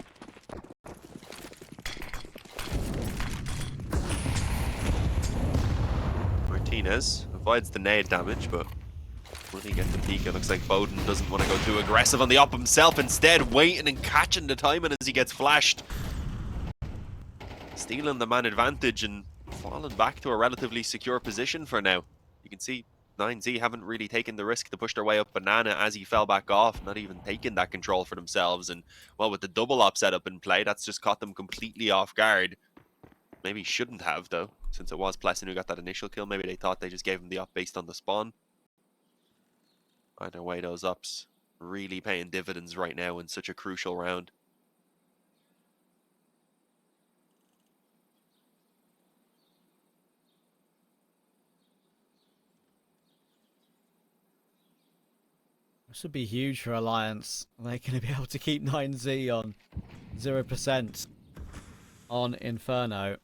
Martinez avoids the nade damage, but will he get the peak? It looks like Bowden doesn't want to go too aggressive on the op himself, instead waiting and catching the timing as he gets flashed. Stealing the man advantage and falling back to a relatively secure position for now. You can see 9Z haven't really taken the risk to push their way up Banana as he fell back off, not even taking that control for themselves. And well, with the double op setup in play, that's just caught them completely off guard. Maybe shouldn't have though, since it was Pleasant who got that initial kill. Maybe they thought they just gave him the op based on the spawn. Either way, those ups really paying dividends right now in such a crucial round. This would be huge for Alliance. They're going to be able to keep 9Z on 0% on Inferno.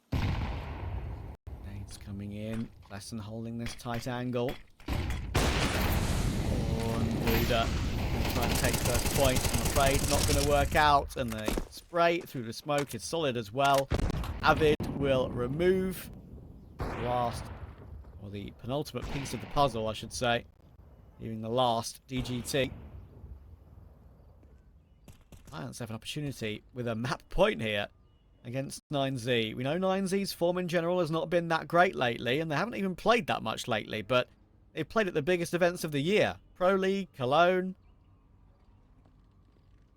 Nades coming in. Pleasant holding this tight angle. And Buda trying to take first point. I'm afraid not going to work out. And they spray through the smoke. It's solid as well. Avid will remove the last, or the penultimate piece of the puzzle, I should say. Leaving the last DGT. Alliance have an opportunity with a map point here against 9Z. We know 9Z's form in general has not been that great lately, and they haven't even played that much lately, but they've played at the biggest events of the year. Pro League, Cologne.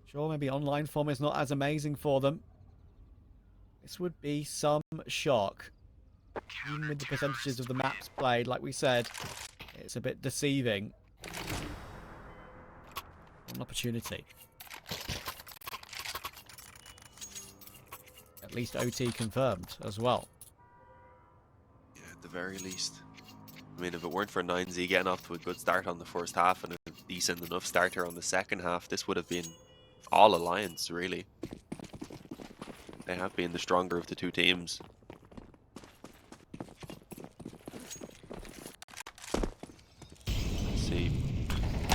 Sure, maybe online form is not as amazing for them. This would be some shock. Even with the percentages of the maps played, like we said, it's a bit deceiving. An opportunity. At least OT confirmed as well. very least. I mean, if it weren't for 9Z getting off to a good start on the first half and a decent enough starter on the second half, this would have been all Alliance, really. They have been the stronger of the two teams. Let's see.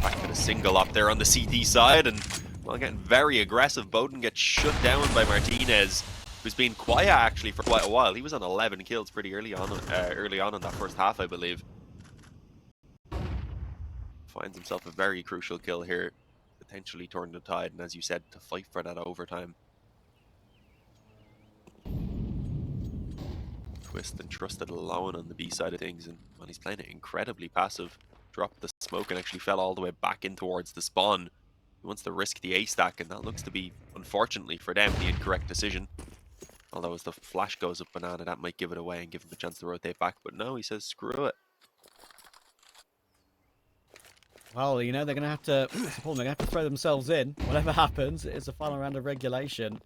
Back to the single up there on the CT side, and well, getting very aggressive. Bowden gets shut down by Martinez, who's been quiet actually for quite a while. He was on 11 kills pretty early on in that first half, I believe. Finds himself a very crucial kill here, potentially turn the tide, and as you said, to fight for that overtime. Twist and Trusted alone on the B side of things, and well, he's playing it incredibly passive. Dropped the smoke and actually fell all the way back in towards the spawn. He wants to risk the A stack, and that looks to be, unfortunately for them, the incorrect decision. Although as the flash goes up Banana, that might give it away and give him a chance to rotate back, but no, he says screw it. Well, you know, they're going to have to throw themselves in. Whatever happens, it's a final round of regulation.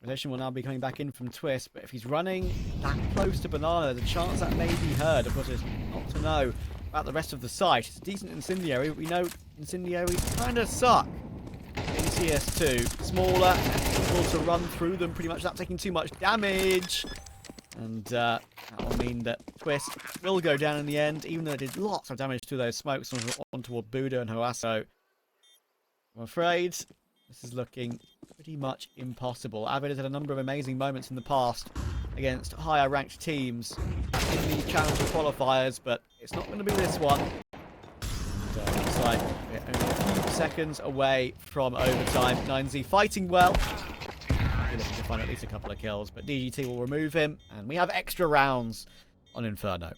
Regulation will now be coming back in from Twist, but if he's running that close to Banana, the chance that may be heard, of course, is not to know about the rest of the site. It's a decent incendiary, but we know incendiaries kind of suck in CS2. Smaller, able to run through them pretty much without taking too much damage. And that will mean that Twist will go down in the end, even though it did lots of damage to those smokes on toward Buddha and Hoaso. I'm afraid this is looking pretty much impossible. Avid has had a number of amazing moments in the past against higher ranked teams in the Challenger qualifiers, but it's not going to be this one. And, looks like we're only a few seconds away from overtime. 9Z fighting well. We're looking to find at least a couple of kills, but DGT will remove him, and we have extra rounds on Inferno.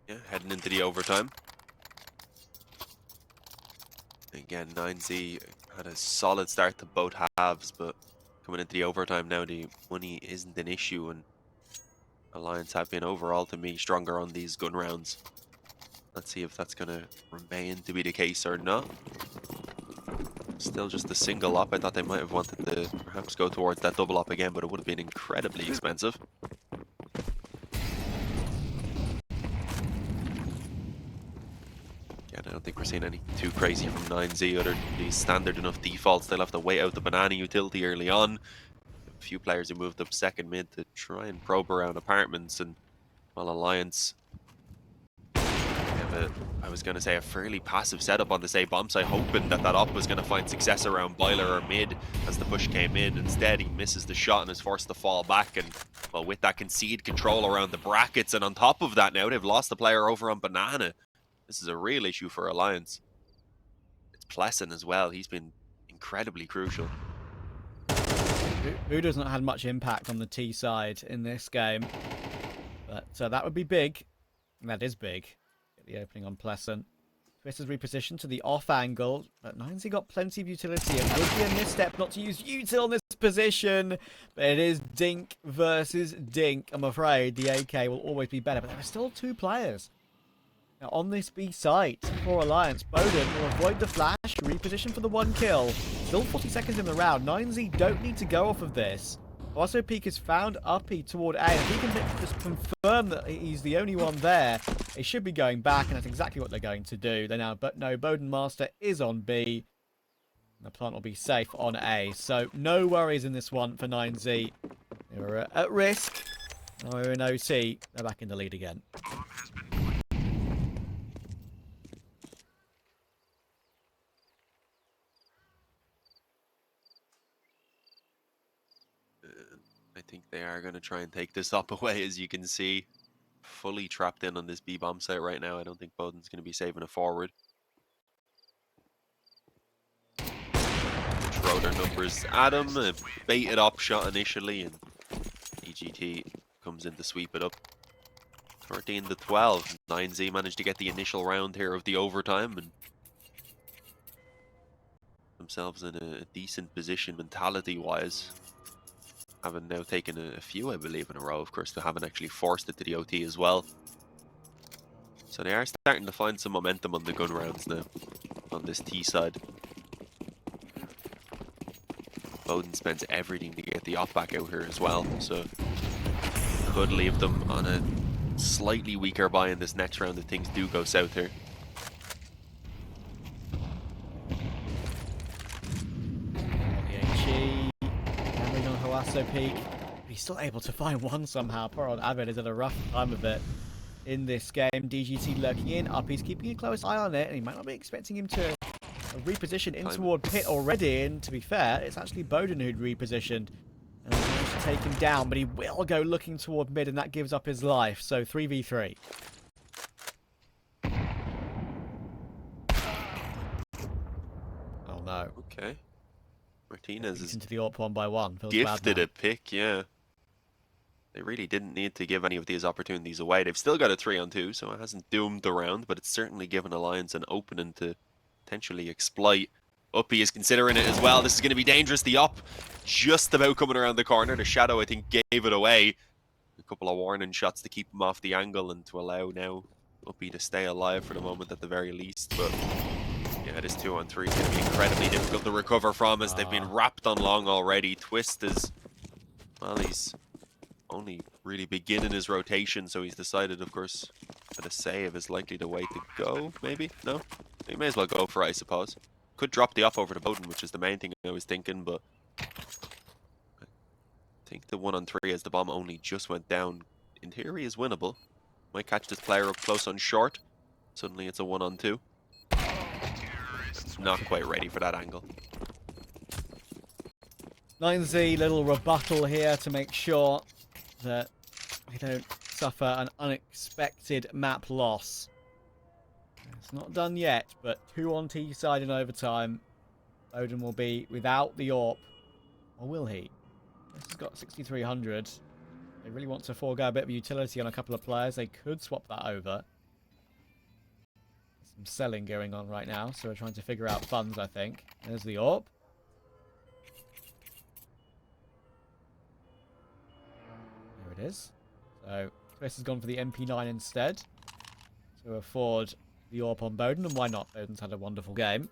Yeah, heading into the overtime. Again, 9Z had a solid start to both halves, but coming into the overtime now, the money isn't an issue, and Alliance have been overall, to me, stronger on these gun rounds. Let's see if that's going to remain to be the case or not. Still just a single up. I thought they might have wanted to perhaps go towards that double up again, but it would have been incredibly expensive. Yeah, I don't think we're seeing any too crazy from 9Z other than these standard enough defaults. They'll have to wait out the Banana utility early on. A few players who moved up second mid to try and probe around apartments, and well, Alliance have I was going to say a fairly passive setup on this A bomb site, hoping that that op was going to find success around Boiler or mid as the push came in. Instead, he misses the shot and is forced to fall back, and well, with that concede control around the brackets, and on top of that now they've lost the player over on Banana. This is a real issue for Alliance. It's Pleasant as well. He's been incredibly crucial. Buddha's not had much impact on the T side in this game, but that would be big. And that is big. Get the opening on Pleasant. Twist is repositioned to the off angle, but 9Z got plenty of utility. It would be a misstep not to use util in this position, but it is Dink versus Dink. I'm afraid the AK will always be better, but there are still two players now on this B site for Alliance. Bowden will avoid the flash, reposition for the one kill. Still 40 seconds in the round. 9Z don't need to go off of this. Also, Peak has found Uppy toward A. If he can just confirm that he's the only one there, they should be going back, and that's exactly what they're going to do. They now, but no, Bowden Master is on B. And the plant will be safe on A. So no worries in this one for 9Z. They were at risk. Now we're in OT. They're back in the lead again. I think they are going to try and take this up away, as you can see. Fully trapped in on this B bomb site right now. I don't think Bowden's going to be saving it forward. Throw their numbers at him. A baited up shot initially, and EGT comes in to sweep it up. 13-12. 9Z managed to get the initial round here of the overtime, and themselves in a decent position mentality-wise. Having now taken a few, I believe, in a row. Of course, they haven't actually forced it to the OT as well. So they are starting to find some momentum on the gun rounds now, on this T side. Bowden spends everything to get the op back out here as well, so could leave them on a slightly weaker buy in this next round if things do go south here. The HE, hammering on Hawasso Peak. He's still able to find one somehow. Poor old Abed is at a rough time of it in this game. DGT lurking in. He's keeping a close eye on it, and he might not be expecting him to reposition in toward pit already. And to be fair, it's actually Bowden who'd repositioned and managed to take him down, but he will go looking toward mid, and that gives up his life. So 3v3. Oh no. Okay. Martinez is into the AWP 1 by 1. Feels gifted bad now. a pick, yeah. They really didn't need to give any of these opportunities away. They've still got a 3-on-2, so it hasn't doomed the round, but it's certainly given Alliance an opening to potentially exploit. Uppy is considering it as well. This is going to be dangerous. The op just about coming around the corner. The shadow, I think, gave it away. A couple of warning shots to keep him off the angle and to allow now Uppy to stay alive for the moment at the very least. But yeah, this 2-on-3 is going to be incredibly difficult to recover from as they've been wrapped on long already. Twist is, well, he's only really beginning his rotation, so he's decided, of course, that a save is likely the way to go, maybe? No? He may as well go for it, I suppose. Could drop the off over to Bowden, which is the main thing I was thinking, but I think the 1-on-3 as the bomb only just went down, in theory, is winnable. Might catch this player up close on short. Suddenly it's a 1-on-2. Not quite ready for that angle. 9Z, little rebuttal here to make sure that we don't suffer an unexpected map loss. It's not done yet, but 2 on T side in overtime. Bowden will be without the AWP. Or will he? This has got 6,300. They really want to forego a bit of utility on a couple of players. They could swap that over. Some selling going on right now, so we're trying to figure out funds, I think. There's the AWP. There it is. So Twist has gone for the MP9 instead to afford the AWP on Bowden, and why not? Bowden's had a wonderful game.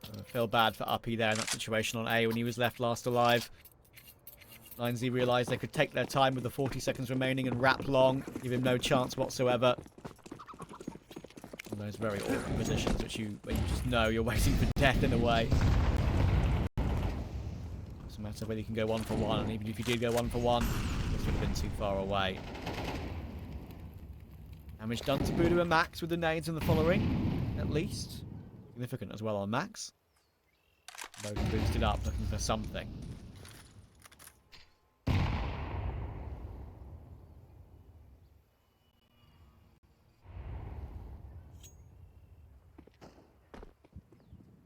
I feel bad for Uppy there in that situation on A when he was left last alive. 9Z realised they could take their time with the 40 seconds remaining and wrap long, give him no chance whatsoever. One of those very awkward positions where you just know you're waiting for death in a way. Doesn't matter whether you can go 1 for 1, and even if you did go 1 for 1, this would have been too far away. Damage done to Buddha and Max with the nades and the following, at least. Significant as well on Max. Both boosted up, looking for something.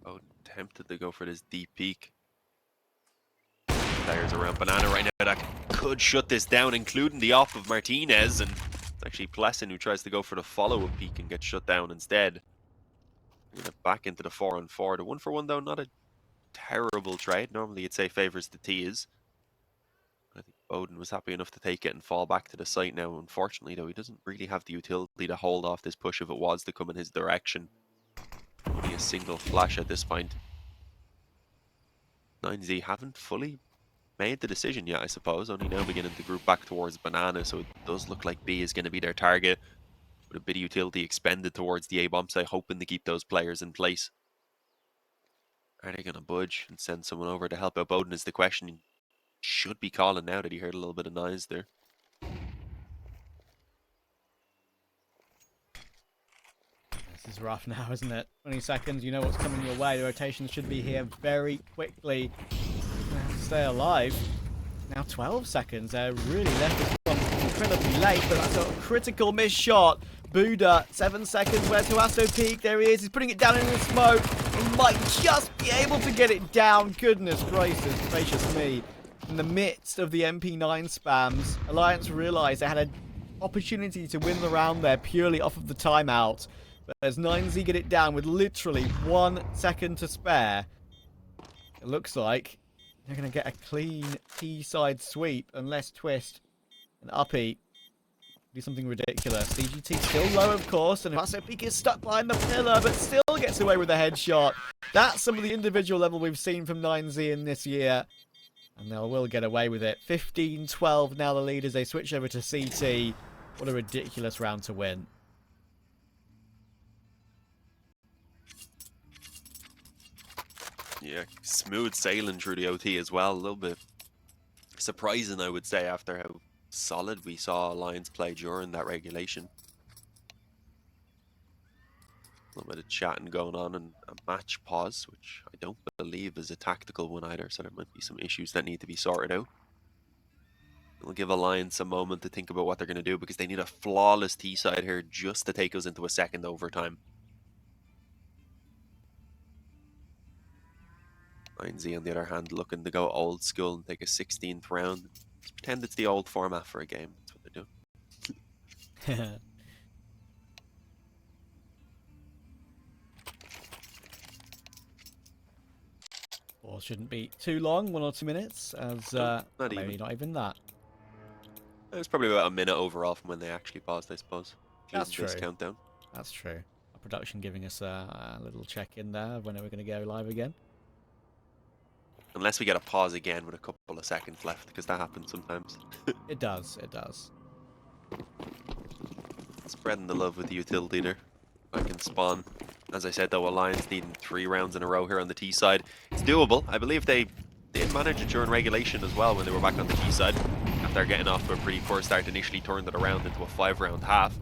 Oh, tempted to go for this deep peek. Players around Banana right now that could shut this down, including the off of Martinez, and it's actually Plessen who tries to go for the follow-up peek and gets shut down instead. Going to back into the 4-on-4. The 1 for 1 though, not a terrible trade. Normally you'd say favours the T's. I think Bowden was happy enough to take it and fall back to the site now. Unfortunately though, he doesn't really have the utility to hold off this push if it was to come in his direction. Only a single flash at this point. 9Z haven't fully made the decision yet, I suppose. Only now beginning to group back towards Banana, so it does look like B is going to be their target. With a bit of utility expended towards the A-bomb site, hoping to keep those players in place. Are they going to budge and send someone over to help out Bowden is the question. He should be calling now that he heard a little bit of noise there. This is rough now, isn't it? 20 seconds, you know what's coming your way. The rotation should be here very quickly. You're going to have to stay alive. Now 12 seconds. They're really left this one incredibly late, but that's a critical miss shot. Buddha, 7 seconds. Where's Hawasso Peak? There he is. He's putting it down in the smoke. He might just be able to get it down. Goodness gracious me. In the midst of the MP9 spams, Alliance realised they had an opportunity to win the round there purely off of the timeout. But as 9Z get it down with literally 1 second to spare, it looks like they're going to get a clean T-side sweep unless Twist and Uppy Do something ridiculous. CGT still low, of course, and Paso Peak is stuck behind the pillar, but still gets away with a headshot. That's some of the individual level we've seen from 9Z in this year. And they will get away with it. 15-12 now the lead as they switch over to CT. What a ridiculous round to win. Yeah, smooth sailing through the OT as well. A little bit surprising, I would say, after how solid we saw Alliance play during that regulation. A little bit of chatting going on and a match pause, which I don't believe is a tactical one either, so there might be some issues that need to be sorted out. We'll give Alliance a moment to think about what they're going to do, because they need a flawless T-side here just to take us into a second overtime. 9Z, on the other hand, looking to go old school and take a 16th round. Just pretend it's the old format for a game. That's what they're doing. Or shouldn't be too long, 1 or 2 minutes, as not maybe even. not even that. It was probably about a minute overall from when they actually paused, I suppose. That's This true. countdown. That's true. Our production giving us a little check in there when are we going to go live again. Unless we get a pause again with a couple of seconds left, because that happens sometimes. It does, it does. Spreading the love with the utility there. I can spawn. As I said though, Alliance needing 3 rounds in a row here on the T side. It's doable. I believe they did manage it during regulation as well when they were back on the T side. After getting off to a pretty poor start, initially turned it around into a 5-round half.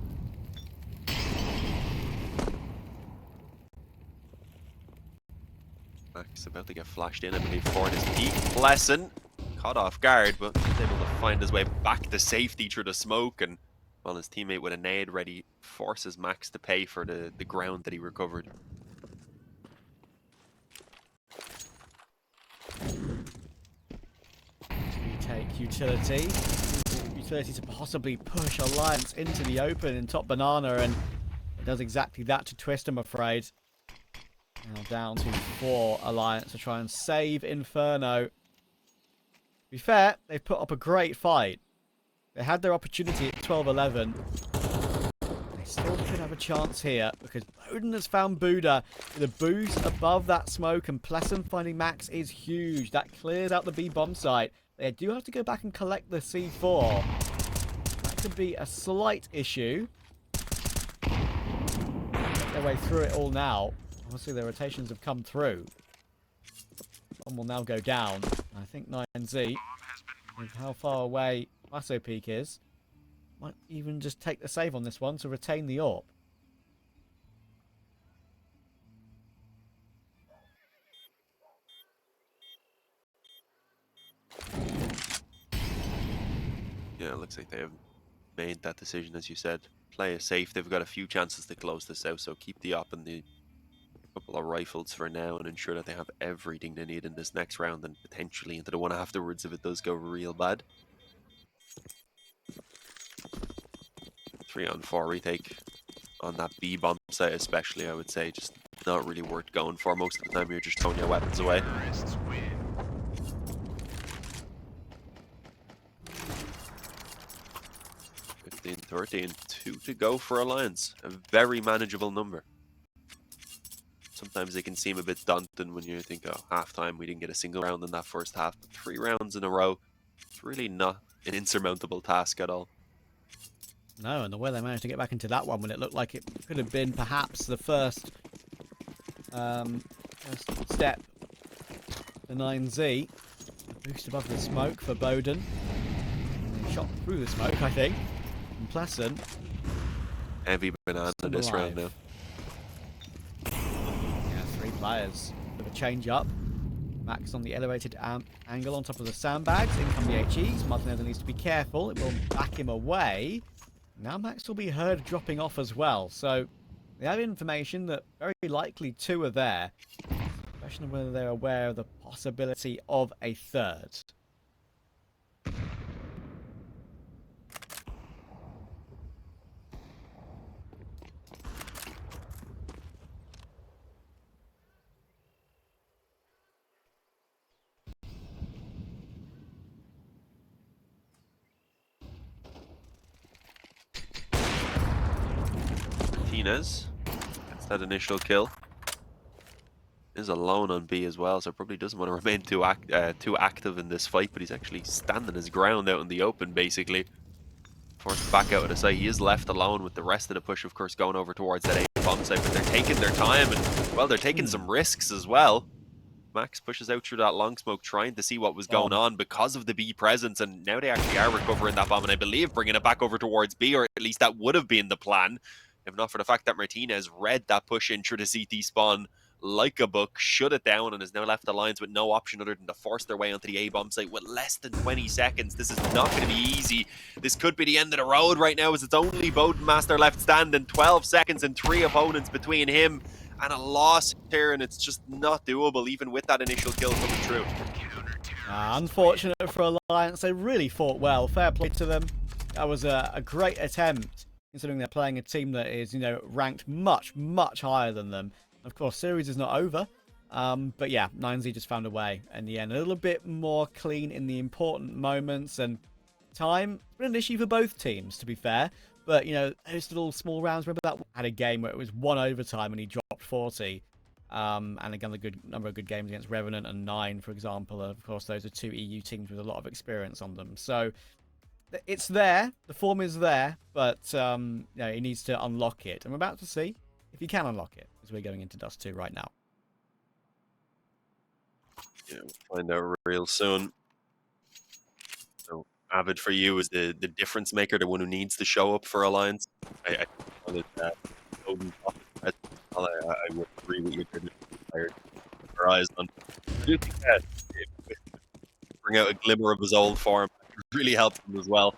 Max about to get flashed in, I believe, for his peak. Lesson caught off guard, but was able to find his way back to safety through the smoke, and while his teammate with a nade ready forces Max to pay for the ground that he recovered. We take utility. Utility to possibly push Alliance into the open in top banana, and it does exactly that to Twist, I'm afraid. Now down to 4 Alliance to try and save Inferno. To be fair, they've put up a great fight. They had their opportunity at 12-11. They still could have a chance here because Bowden has found Buddha with a boost above that smoke, and Pleasant finding Max is huge. That clears out the B bomb site. They do have to go back and collect the C4. That could be a slight issue. Get their way through it all now. Obviously, the rotations have come through. One will now go down. I think 9Z, with how far away Paso Peak is, might even just take the save on this one to retain the AWP. Yeah, it looks like they have made that decision, as you said. Play it safe. They've got a few chances to close this out, so keep the AWP and the couple of rifles for now and ensure that they have everything they need in this next round and potentially into the one afterwards if it does go real bad. 3-on-4 retake on that B bomb site especially, I would say, just not really worth going for. Most of the time you're just throwing your weapons away. 15-13, 2 to go for Alliance. A very manageable number. Sometimes it can seem a bit daunting when you think, oh, half-time, we didn't get a single round in that first half. But 3 rounds in a row, it's really not an insurmountable task at all. No, and the way they managed to get back into that one when it looked like it could have been perhaps the first step, the 9Z. Boost above the smoke for Bowden. And then shot through the smoke, I think. And Pleasant. Heavy banana this round now. Yeah, 3 players with a change up. Max on the elevated angle on top of the sandbags. In come the HEs. Martinez needs to be careful. It will back him away. Now Max will be heard dropping off as well. So they have information that very likely 2 are there. Question of whether they're aware of the possibility of a third. Martinez gets that initial kill. Is alone on B as well, so probably doesn't want to remain too active in this fight, but he's actually standing his ground out in the open, basically. Forced back out of the site. He is left alone with the rest of the push, of course, going over towards that A bomb site, but they're taking their time, and, well, they're taking some risks as well. Max pushes out through that long smoke, trying to see what was going on because of the B presence, and now they actually are recovering that bomb, and I believe bringing it back over towards B, or at least that would have been the plan, if not for the fact that Martinez read that push in through the CT spawn like a book, shut it down, and is now left Alliance with no option other than to force their way onto the A-bomb site with less than 20 seconds. This is not going to be easy. This could be the end of the road right now, as it's only Bodenmaster left standing. 12 seconds and 3 opponents between him and a loss here, and it's just not doable, even with that initial kill coming through. Unfortunate for Alliance. They really fought well. Fair play to them. That was a great attempt, considering they're playing a team that is, you know, ranked much, much higher than them. Of course, series is not over, but yeah, 9Z just found a way in the end. A little bit more clean in the important moments, and time has been an issue for both teams, to be fair. But, you know, those little small rounds, remember that had a game where it was 1 overtime and he dropped 40. And again, a good number of good games against Revenant and 9, for example. Of course, those are 2 EU teams with a lot of experience on them. So it's there, the form is there, but you know, he needs to unlock it. I'm about to see if he can unlock it, as we're going into Dust 2 right now. Yeah, we'll find out real soon. So, Avid for you is the difference maker, the one who needs to show up for Alliance. I would agree with you. Your eyes on. I do think that bring out a glimmer of his old form really helped him as well.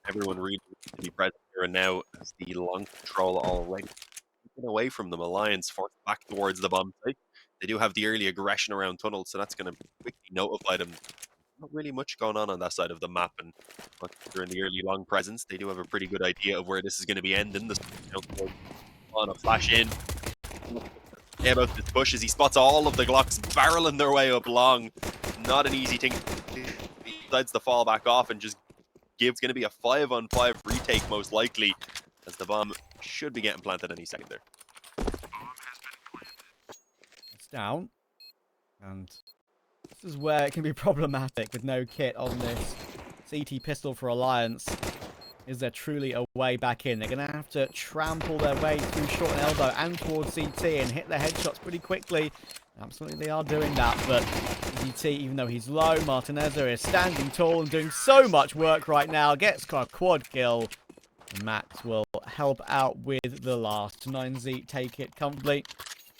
Everyone really needs to be present here and now, as the long control already away from them. Alliance forced back towards the bomb site. They do have the early aggression around tunnels, so that's going to quickly notify them. Not really much going on that side of the map, and during the early long presence, they do have a pretty good idea of where this is going to be ending. On a flash in. Yeah, about this push as he spots all of the Glocks barreling their way up long. Not an easy thing. He decides to fall back off and just give. It's going to be a 5-on-5 retake, most likely, as the bomb should be getting planted any second there. It's down, and this is where it can be problematic with no kit on this CT pistol for Alliance. Is there truly a way back in? They're going to have to trample their way through short and elbow and towards CT and hit their headshots pretty quickly. Absolutely, they are doing that, but CT, even though he's low, Martinez is standing tall and doing so much work right now. Gets a quad kill. Max will help out with the last. 9Z take it comfortably.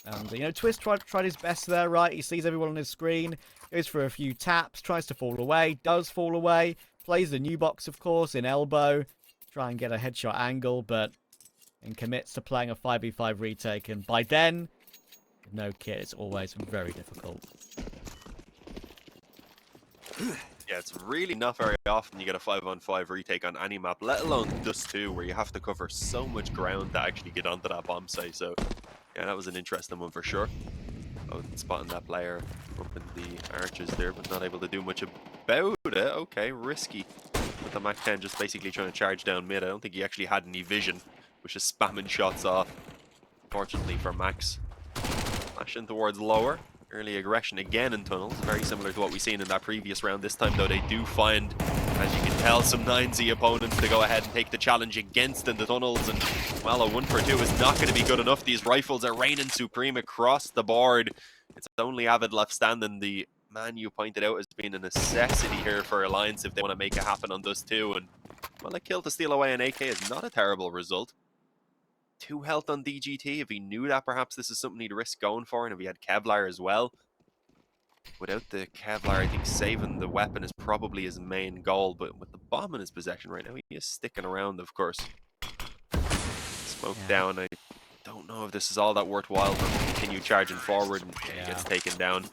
And, you know, Twist tried his best there, right? He sees everyone on his screen, goes for a few taps, tries to fall away, does fall away, plays the new box, of course, in elbow, try and get a headshot angle, but and commits to playing a 5v5 retake. And by then, with no kit, it's always very difficult. Yeah, it's really not very often you get a 5-on-5 retake on any map, let alone Dust 2, where you have to cover so much ground to actually get onto that bomb site. So, yeah, that was an interesting one for sure. Oh, spotting that player up in the arches there, but not able to do much about it. Okay, risky. With the Mac-10 just basically trying to charge down mid. I don't think he actually had any vision, was just spamming shots off. Fortunately for Max. Flashing towards lower. Early aggression again in tunnels, very similar to what we've seen in that previous round. This time, though, they do find, as you can tell, some 9Z opponents to go ahead and take the challenge against in the tunnels. And, well, a 1-for-2 is not going to be good enough. These rifles are reigning supreme across the board. It's only Avid left standing. The man you pointed out as being a necessity here for Alliance if they want to make it happen on Dust 2. And, well, a kill to steal away an AK is not a terrible result. 2 health on DGT. If he knew that, perhaps this is something he'd risk going for, and if he had Kevlar as well. Without the Kevlar, I think saving the weapon is probably his main goal, but with the bomb in his possession right now, he is sticking around, of course. Smoke down. I don't know if this is all that worthwhile for him to continue charging forward, and he gets taken down.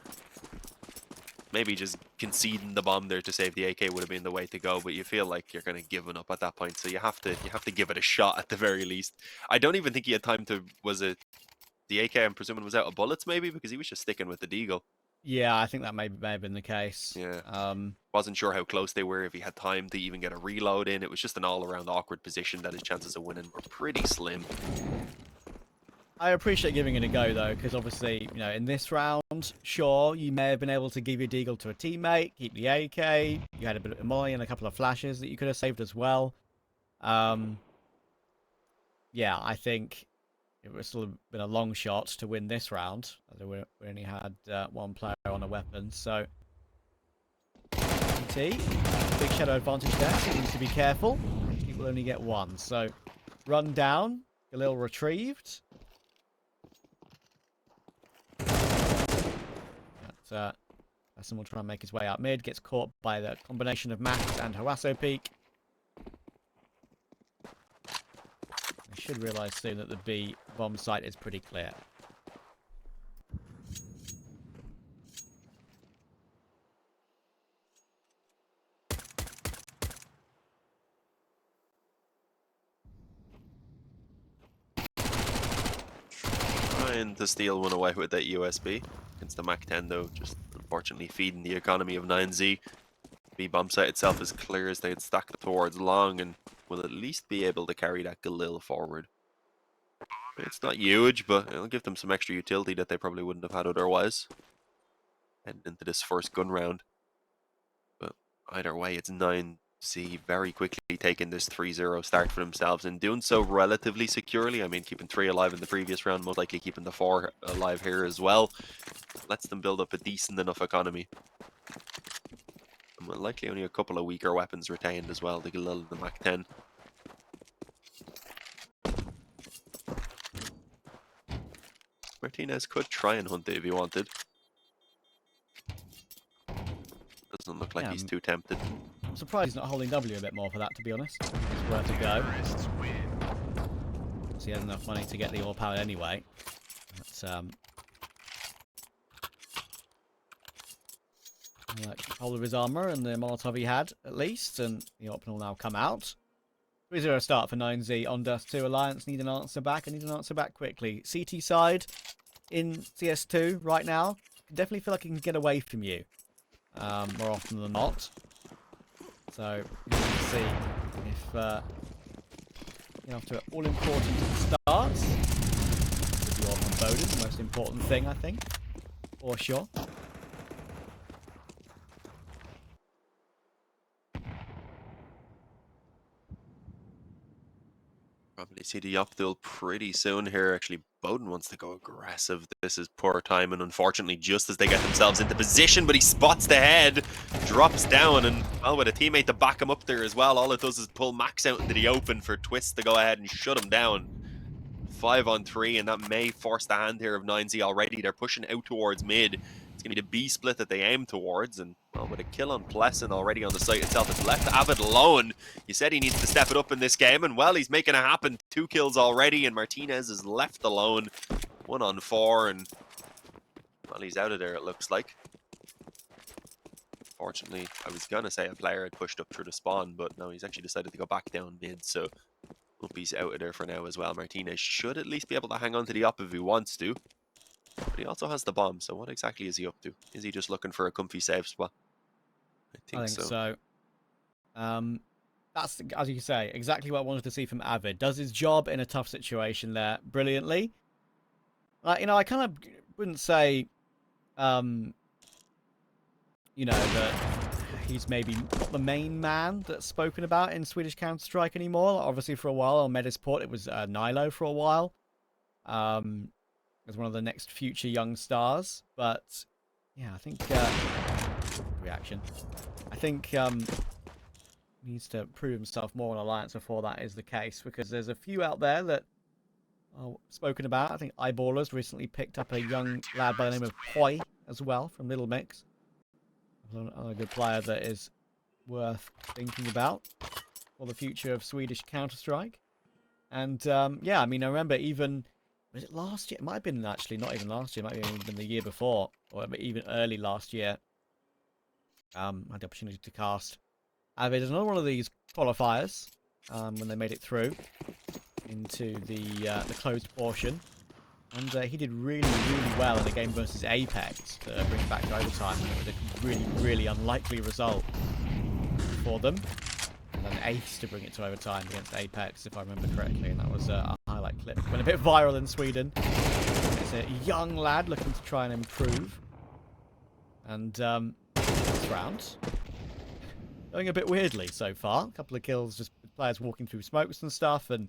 Maybe just conceding the bomb there to save the AK would have been the way to go, but you feel like you're kind of giving up at that point, so you have to give it a shot at the very least. I don't even think he had time to, was it the AK I'm presuming was out of bullets maybe, because he was just sticking with the deagle. Yeah, I think that may have been the case. Yeah. Wasn't sure how close they were, if he had time to even get a reload in. It was just an all-around awkward position that his chances of winning were pretty slim. I appreciate giving it a go though, because obviously, you know, in this round, sure, you may have been able to give your deagle to a teammate, keep the AK. You had a bit of molly and a couple of flashes that you could have saved as well. Yeah, I think it would still have been a long shot to win this round. As we only had one player on a weapon, so big shadow advantage there. So you need to be careful. He will only get one. So run down. Galil retrieved. Lesson will try and make his way out mid. Gets caught by the combination of Max and Hawasso Peak. I should realise soon that the B bomb site is pretty clear. Trying to steal one away with that USB against the Mac 10 though, just unfortunately feeding the economy of 9Z. B bomb site itself is clear as they had stacked towards long and will at least be able to carry that Galil forward. It's not huge, but it'll give them some extra utility that they probably wouldn't have had otherwise heading into this first gun round. But either way, it's 9Z very quickly taking this 3-0 start for themselves and doing so relatively securely. I mean, keeping 3 alive in the previous round, most likely keeping the 4 alive here as well. Lets them build up a decent enough economy. And likely only a couple of weaker weapons retained as well, the Galil and the Mac 10. Martinez could try and hunt it if he wanted. Doesn't look like he's too tempted. I'm surprised he's not holding W a bit more for that, to be honest. It's worth a go. So he has enough money to get the all power anyway. But, hold of his armor and the Molotov he had, at least, and the option will now come out. 3-0 start for 9Z on Dust 2. Alliance need an answer back. I need an answer back quickly. CT side in CS2 right now. I definitely feel like he can get away from you more often than not. So we can see if after all important starts with your Foden, the most important thing, I think, for sure. Probably see the Optil pretty soon here. Actually, Bowden wants to go aggressive. This is poor timing, unfortunately, just as they get themselves into position, but he spots the head, drops down, and, well, with a teammate to back him up there as well, all it does is pull Max out into the open for Twist to go ahead and shut him down. 5 on 3, and that may force the hand here of 9Z already. They're pushing out towards mid. It's going to be the B split that they aim towards, and, well, with a kill on Plesson already on the site itself, it's left Avid alone. You said he needs to step it up in this game, and, well, he's making it happen. 2 kills already, and Martinez is left alone. 1 on 4, and, well, he's out of there, it looks like. Fortunately, I was going to say a player had pushed up through the spawn, but no, he's actually decided to go back down mid, so Uppy's out of there for now as well. Martinez should at least be able to hang on to the op if he wants to. But he also has the bomb, so what exactly is he up to? Is he just looking for a comfy safe spot? I think so. That's, as you say, exactly what I wanted to see from Avid. Does his job in a tough situation there brilliantly. You know, I kind of wouldn't say, that he's maybe not the main man that's spoken about in Swedish Counter-Strike anymore. Obviously, for a while on Medisport, it was Nilo for a while. As one of the next future young stars. But, yeah, I think... reaction. I think he needs to prove himself more on Alliance before that is the case. Because there's a few out there that are spoken about. I think Eyeballers recently picked up a young lad by the name of Poi as well from Little Mix. Another good player that is worth thinking about for the future of Swedish Counter-Strike. And, yeah, I mean, I remember even... Was it last year? It might have been actually not even last year. It might have even been the year before, or even early last year. I had the opportunity to cast Avid as another one of these qualifiers when they made it through into the closed portion, and he did really, really well in a game versus Apex to bring it back to overtime. It was a really, really unlikely result for them, and then Ace to bring it to overtime against Apex, if I remember correctly, and that was a highlight highlight clip. Went a bit viral in Sweden. It's a young lad looking to try and improve. And this round, going a bit weirdly so far. A couple of kills, just players walking through smokes and stuff, and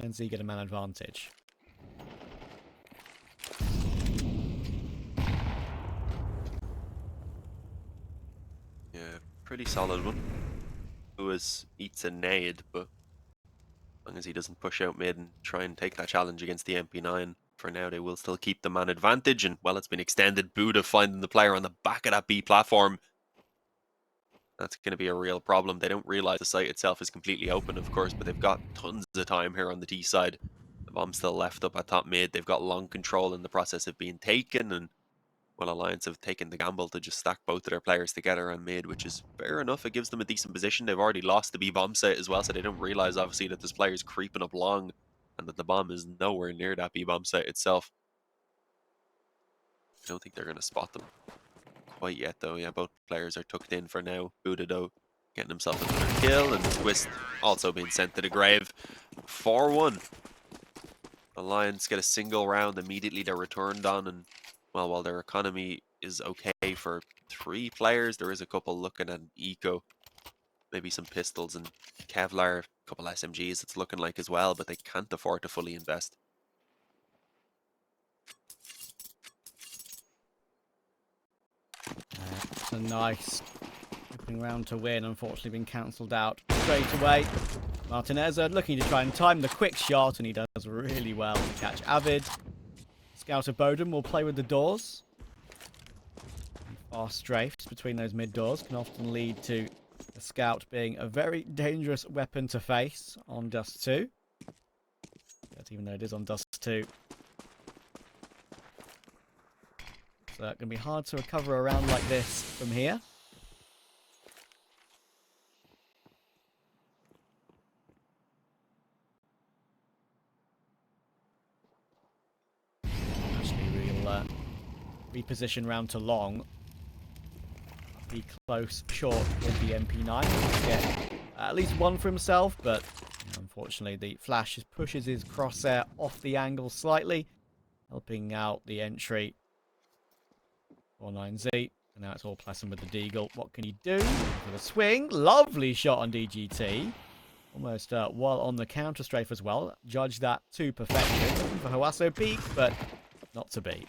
INZ get a man advantage. Yeah, pretty solid one. Lewis eats a nade, but as long as he doesn't push out mid and try and take that challenge against the MP9, for now they will still keep the man advantage. And, well, it's been extended. Buddha finding the player on the back of that B platform. That's going to be a real problem. They don't realize the site itself is completely open, of course, but they've got tons of time here on the T side. The bomb's still left up at top mid. They've got long control in the process of being taken, and, well, Alliance have taken the gamble to just stack both of their players together on mid, which is fair enough. It gives them a decent position. They've already lost the B bomb site as well, so they don't realize, obviously, that there's players creeping up long and that the bomb is nowhere near that B bomb site itself. I don't think they're going to spot them quite yet, though. Yeah, both players are tucked in for now. Buddha, though, getting himself another kill, and Twist also being sent to the grave. 4-1. Alliance get a single round. Immediately they're returned on, and, well, while their economy is okay for 3 players, there is a couple looking at eco, maybe some pistols and Kevlar, a couple SMGs it's looking like as well, but they can't afford to fully invest. It's a nice opening round to win, unfortunately been cancelled out straight away. Martinez looking to try and time the quick shot, and he does really well to catch Avid. Scout of Bowden will play with the doors. Fast strafes between those mid doors can often lead to the Scout being a very dangerous weapon to face on Dust 2. But even though it is on Dust 2, it's going to be hard to recover a round like this from here. Actually, we'll reposition round to long. Be close, short with the MP9. Get at least one for himself, but unfortunately the flash pushes his crosshair off the angle slightly, helping out the entry for 9Z. And now it's all Pleasant with the Deagle. What can he do? For the swing. Lovely shot on DGT. Almost while on the counter strafe as well. Judge that to perfection. Looking for Hawasso peak, but not to be.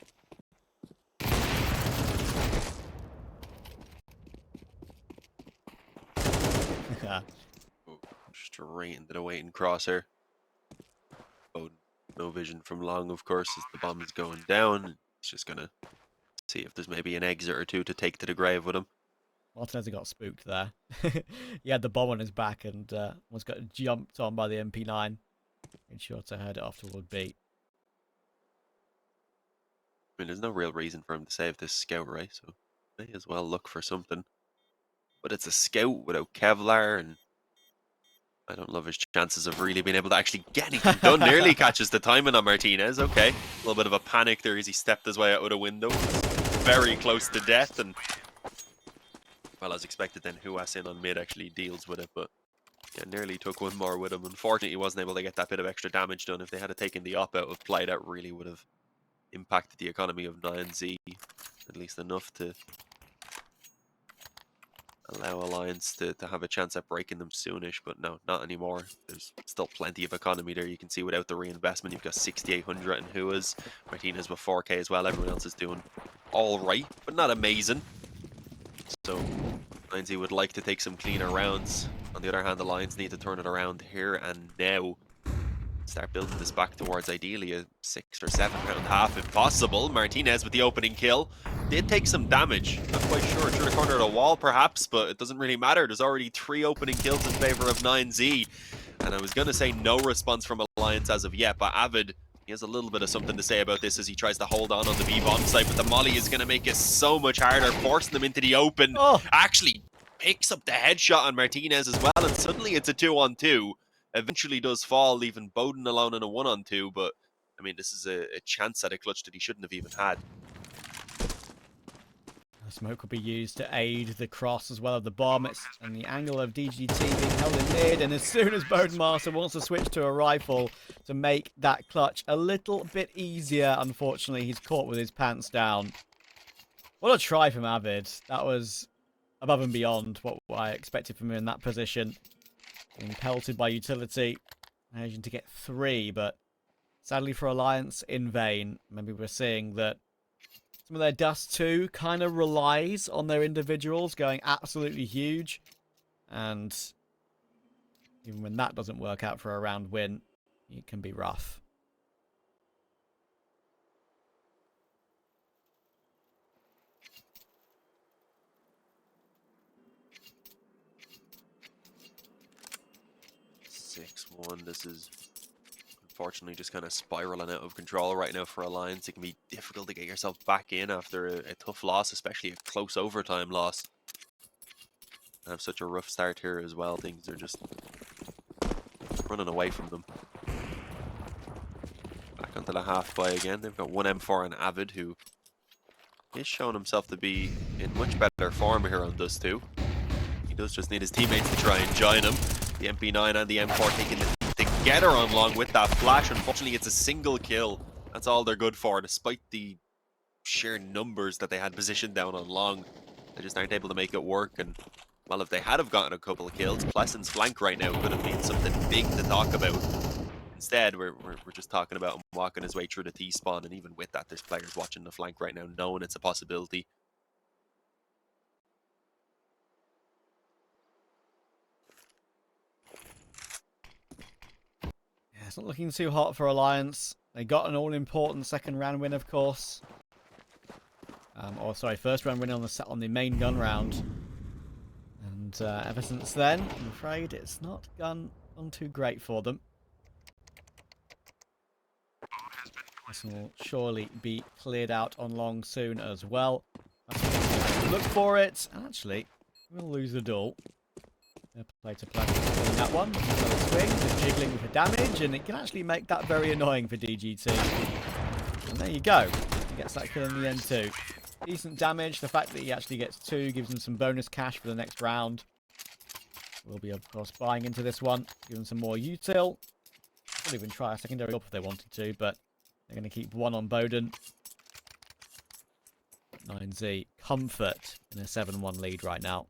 Straight into the waiting crosser. Oh, no vision from long, of course, as the bomb is going down. It's just going to see if there's maybe an exit or two to take to the grave with him. Martinez got spooked there. He had the bomb on his back and was got jumped on by the MP9. Made sure to head it off toward B. I mean, there's no real reason for him to save this scout, right? So may as well look for something. But it's a scout without Kevlar, and I don't love his chances of really being able to actually get anything done. Nearly catches the timing on Martinez. Okay, a little bit of a panic there as he stepped his way out of the window. Very close to death, and, well, as expected then, Huas in on mid actually deals with it, but yeah, nearly took one more with him. Unfortunately, he wasn't able to get that bit of extra damage done. If they had taken the op out of play, that really would have impacted the economy of 9Z, at least enough to allow Alliance to have a chance at breaking them soonish, but no, not anymore. There's still plenty of economy there. You can see without the reinvestment, you've got 6,800 in Huas. Martinez with 4k as well. Everyone else is doing all right, but not amazing. So 9Z would like to take some cleaner rounds. On the other hand, Alliance need to turn it around here and now. Start building this back towards ideally a 6 or 7 round half if possible. Martinez with the opening kill. Did take some damage. Not quite sure. Through the corner of the wall perhaps, but it doesn't really matter. There's already 3 opening kills in favor of 9Z. And I was going to say no response from Alliance as of yet, but Avid, he has a little bit of something to say about this as he tries to hold on the B-bomb site, but the molly is going to make it so much harder, forcing them into the open. Oh. Actually picks up the headshot on Martinez as well, and suddenly it's a 2-on-2. Eventually does fall, leaving Bowden alone in a 1-on-2, but I mean, this is a chance at a clutch that he shouldn't have even had. The smoke will be used to aid the cross as well as the bomb. And the angle of DGT being held in mid. And as soon as Bodemaster wants to switch to a rifle to make that clutch a little bit easier, unfortunately, he's caught with his pants down. What a try from Avid. That was above and beyond what I expected from him in that position. Being pelted by utility. Managing to get 3, but sadly for Alliance, in vain. Maybe we're seeing that some of their Dust 2 kind of relies on their individuals going absolutely huge. And even when that doesn't work out for a round win, it can be rough. This is unfortunately just kind of spiraling out of control right now for Alliance. It can be difficult to get yourself back in after a tough loss, especially a close overtime loss. They have such a rough start here as well. Things are just running away from them. Back onto the half play again. They've got one M4 and Avid, who is showing himself to be in much better form here on Dust 2. He does just need his teammates to try and join him. The MP9 and the M4 taking it together on long with that flash. Unfortunately, it's a single kill. That's all they're good for, despite the sheer numbers that they had positioned down on long. They just aren't able to make it work. And well, if they had have gotten a couple of kills, Plesson's flank right now could have been something big to talk about. Instead, we're just talking about him walking his way through the T-spawn, and even with that, there's players watching the flank right now, knowing it's a possibility. It's not looking too hot for Alliance. They got an all-important second round win, of course. First round win on the main gun round. And ever since then, I'm afraid it's not gone too great for them. This will surely be cleared out on long soon as well. Look for it. Actually, we'll lose the duel. Play to play in that one. Swing, just jiggling for damage, and it can actually make that very annoying for DGT. And there you go. He gets that kill in the end too. Decent damage. The fact that he actually gets 2 gives him some bonus cash for the next round. We'll be, of course, buying into this one. Give him some more util. Could even try a secondary up if they wanted to, but they're going to keep 1 on Bowden. 9Z comfort in a 7-1 lead right now.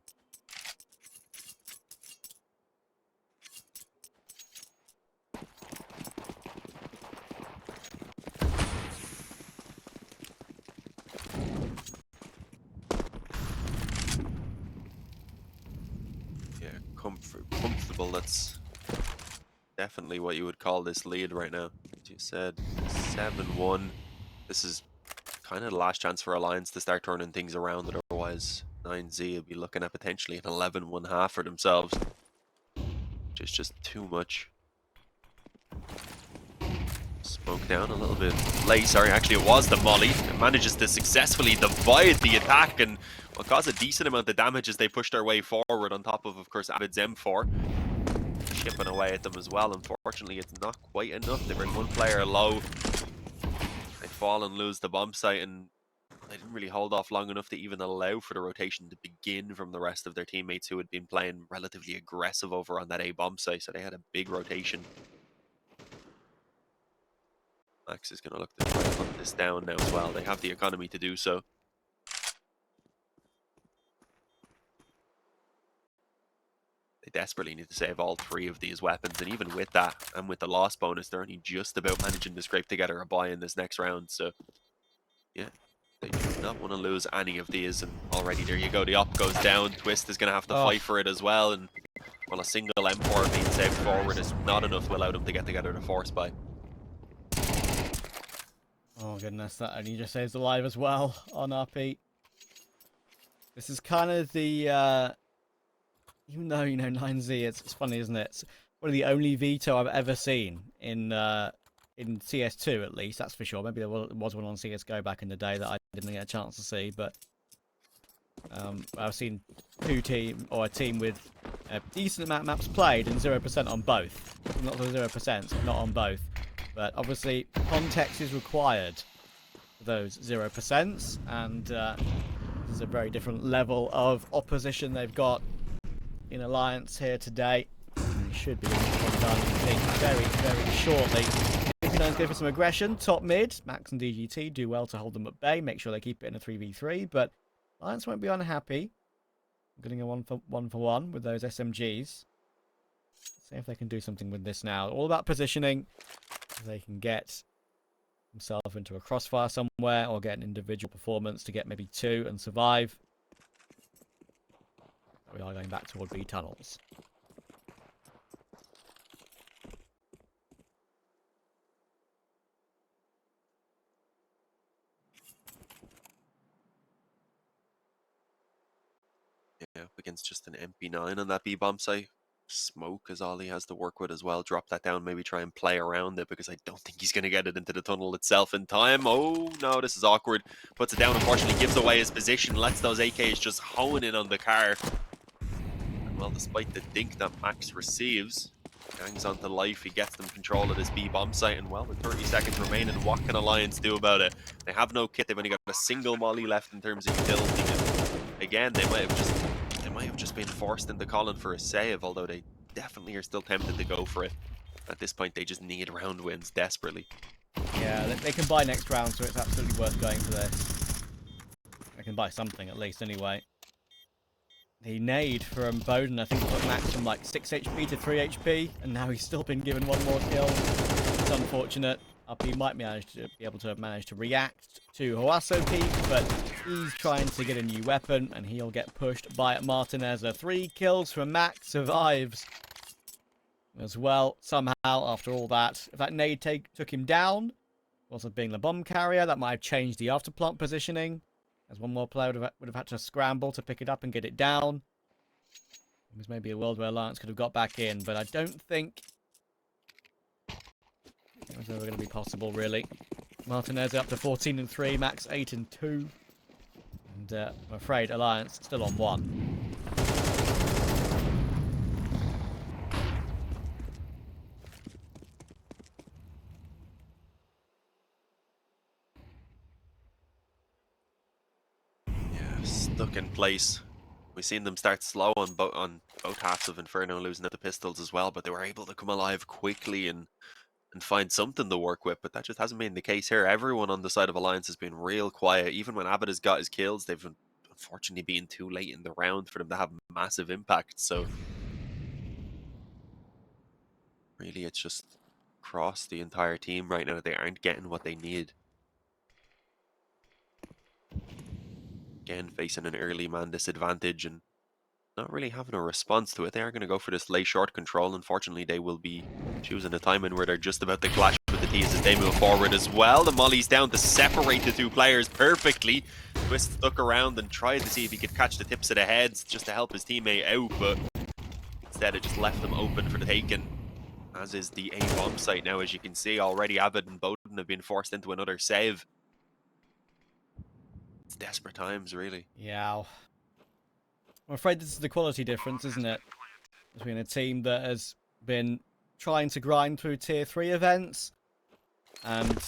Comfortable, that's definitely what you would call this lead right now. As you said, 7-1. This is kind of the last chance for Alliance to start turning things around, otherwise 9Z will be looking at potentially an 11-1 half for themselves, which is just too much. Smoke down a little bit late. Sorry, actually it was the molly. It manages to successfully divide the attack and will cause a decent amount of damage as they push their way forward, on top of course, Avid's M4. Chipping away at them as well. Unfortunately, it's not quite enough. They bring one player low. They fall and lose the bomb site, and they didn't really hold off long enough to even allow for the rotation to begin from the rest of their teammates who had been playing relatively aggressive over on that A bomb site, so they had a big rotation. Max is going to look to try and hunt this down now as well. They have the economy to do so. They desperately need to save all 3 of these weapons, and even with that, and with the loss bonus, they're only just about managing to scrape together a buy in this next round. So, yeah, they do not want to lose any of these, and already there you go. The op goes down. Twist is going to have to fight for it as well, and well, a single M4 being saved forward is not enough to allow them to get together the force buy. Oh goodness, that only just saves alive as well on RP. This is kind of the, even though, you know, 9Z, it's funny, isn't it? It's one of the only veto I've ever seen in CS2 at least, that's for sure. Maybe there was one on CSGO back in the day that I didn't get a chance to see, but I've seen a team with a decent amount of maps played and 0% on both. Not 0%, not on both. But obviously, context is required for those 0%, and is a very different level of opposition they've got in Alliance here today. It should be done, I think, very, very shortly. If you don't go for some aggression, top mid, Max and DGT do well to hold them at bay, make sure they keep it in a 3v3, but Alliance won't be unhappy. I'm getting a 1-for-1 with those SMGs. See if they can do something with this now. All about positioning. If they can get themselves into a crossfire somewhere or get an individual performance to get maybe 2 and survive. We are going back toward B tunnels. Yeah, up against just an MP9 on that B-bomb site. Smoke is all he has to work with as well. Drop that down, maybe try and play around it, because I don't think he's going to get it into the tunnel itself in time. Oh, no, this is awkward. Puts it down, unfortunately, gives away his position, lets those AKs just hone in on the car. And well, despite the dink that Max receives, hangs on to life, he gets them control of this B-bomb site, and well, with 30 seconds remaining, what can Alliance do about it? They have no kit, they've only got a single molly left in terms of utility. And again, they might have just been forced into calling for a save, although they definitely are still tempted to go for it. At this point, they just need round wins desperately. Yeah, they can buy next round, so it's absolutely worth going for this. They can buy something at least, anyway. The nade from Bowden, I think, put Max from like 6 HP to 3 HP, and now he's still been given 1 more kill. It's unfortunate. He might be able to manage to react to Hoasso Peak, but he's trying to get a new weapon, and he'll get pushed by Martinez. 3 kills from Max, survives as well, somehow, after all that. If that nade took him down, also being the bomb carrier, that might have changed the afterplant positioning, as 1 more player would have had to scramble to pick it up and get it down. There's maybe a world where Alliance could have got back in, but I don't think it was ever going to be possible, really. Martinez up to 14 and 3, Max 8 and 2. And I'm afraid Alliance still on 1. Yeah, stuck in place. We've seen them start slow on both halves of Inferno, losing at the pistols as well, but they were able to come alive quickly and find something to work with, but that just hasn't been the case here. Everyone on the side of Alliance has been real quiet. Even when Abbott has got his kills, they've unfortunately been too late in the round for them to have massive impact. So really, it's just across the entire team right now. They aren't getting what they need. Again, facing an early man disadvantage and not really having a response to it. They are going to go for this lay short control. Unfortunately, they will be choosing a timing where they're just about to clash with the T's as they move forward as well. The molly's down to separate the 2 players perfectly. Twist stuck around and tried to see if he could catch the tips of the heads just to help his teammate out, but instead it just left them open for the taking, as is the A-bomb site now. As you can see, already Abbott and Bowden have been forced into another save. It's desperate times, really. Yeah. I'm afraid this is the quality difference, isn't it? Between a team that has been trying to grind through tier 3 events and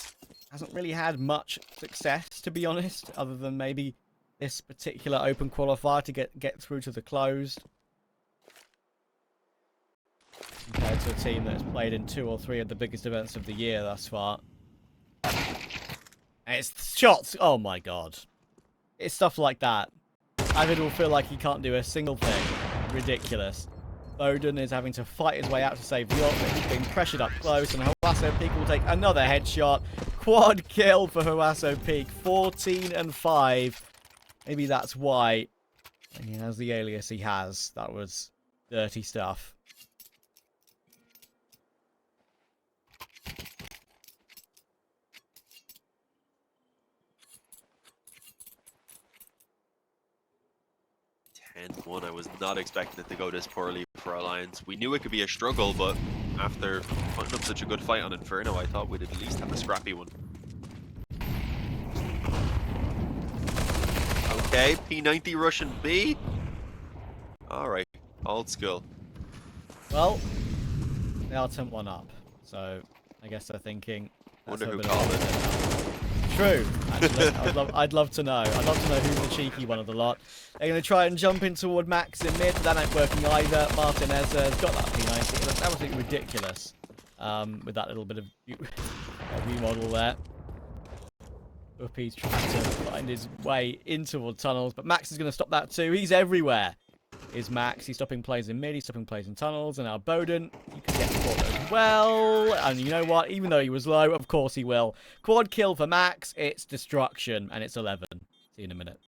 hasn't really had much success, to be honest, other than maybe this particular open qualifier to get through to the closed. Compared to a team that's played in 2 or 3 of the biggest events of the year thus far. And it's shots! Oh my god. It's stuff like that. Avid will feel like he can't do a single thing. Ridiculous. Bowden is having to fight his way out to save the ult, but he's being pressured up close, and Hoasso Peak will take another headshot. Quad kill for Hoasso Peak. 14 and 5. Maybe that's why he has the alias he has. That was dirty stuff. And 1, I was not expecting it to go this poorly for Alliance. We knew it could be a struggle, but after putting up such a good fight on Inferno, I thought we'd at least have a scrappy one. Okay, P90 Russian B. Alright, old school. Well, they are temp 1 up, so I guess they're thinking. Wonder who called it. True, actually. I'd love to know. I'd love to know who's the cheeky one of the lot. They're going to try and jump in toward Max in mid, but that ain't working either. Martinez has got that P90. It looks absolutely ridiculous with that little bit of remodel there. Whoopi's trying to find his way in toward tunnels, but Max is going to stop that too. He's everywhere. Is Max. He's stopping plays in mid, he's stopping plays in tunnels, and now Bowden, you can get caught as well. And you know what? Even though he was low, of course he will. Quad kill for Max, it's destruction, and it's 11. See you in a minute.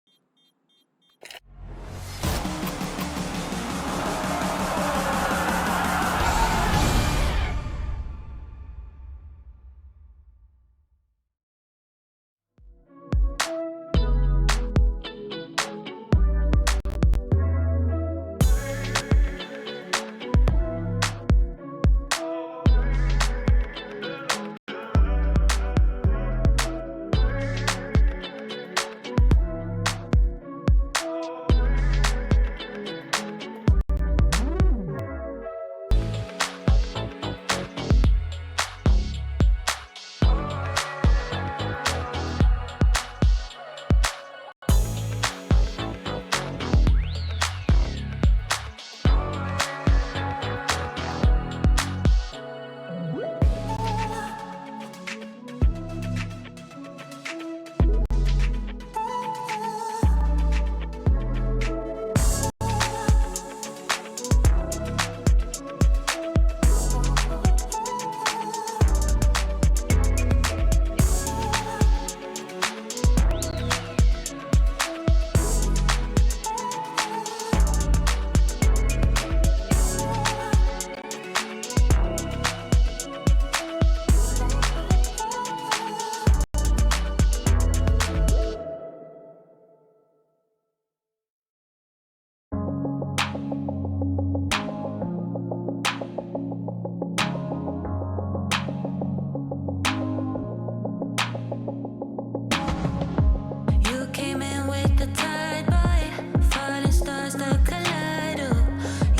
You came in with the tide, boy. Falling stars that collide. Oh,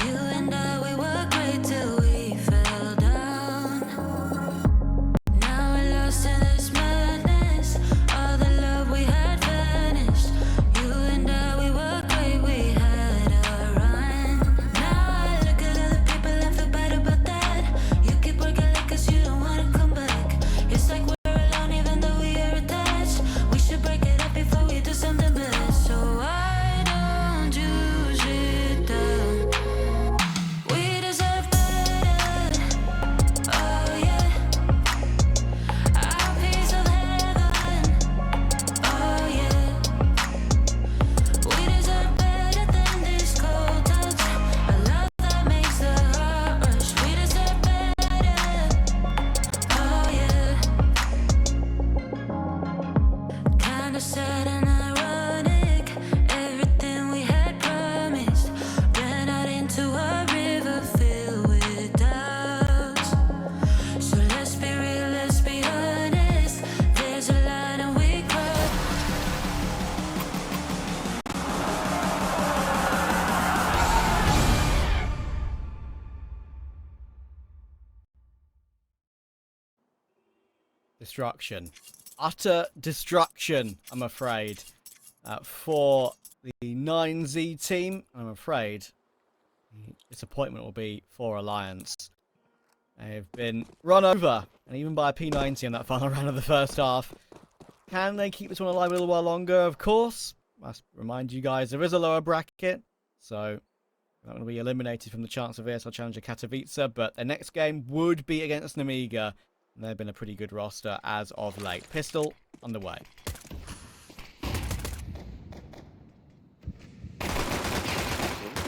you and I, we were great till we fell down. Now we're lost in this madness. All the love we had vanished. You and I, we were great, we had a run. Now I look at other people and feel bad about that. You keep working like us, you don't wanna come back. It's like we're alone even though we are attached. We should break it up before we do something bad. So why don't you sit down? We deserve better. Oh yeah, our piece of heaven. Oh yeah, we deserve better than this cold touch. A love that makes the heart rush. We deserve better. Oh yeah. Kinda sad and ironic. Everything we had promised ran out into a river filled with doubts. So let's be real, let's be honest. There's a line and we cross. Destruction. Utter destruction, I'm afraid, for the 9Z team. I'm afraid the disappointment will be for Alliance. They've been run over, and even by a P90 in that final round of the first half. Can they keep this one alive a little while longer? Of course. Must remind you guys, there is a lower bracket, so they're not going to be eliminated from the chance of ESL Challenger Katowice, but their next game would be against Namiga. And they've been a pretty good roster as of late. Pistol underway.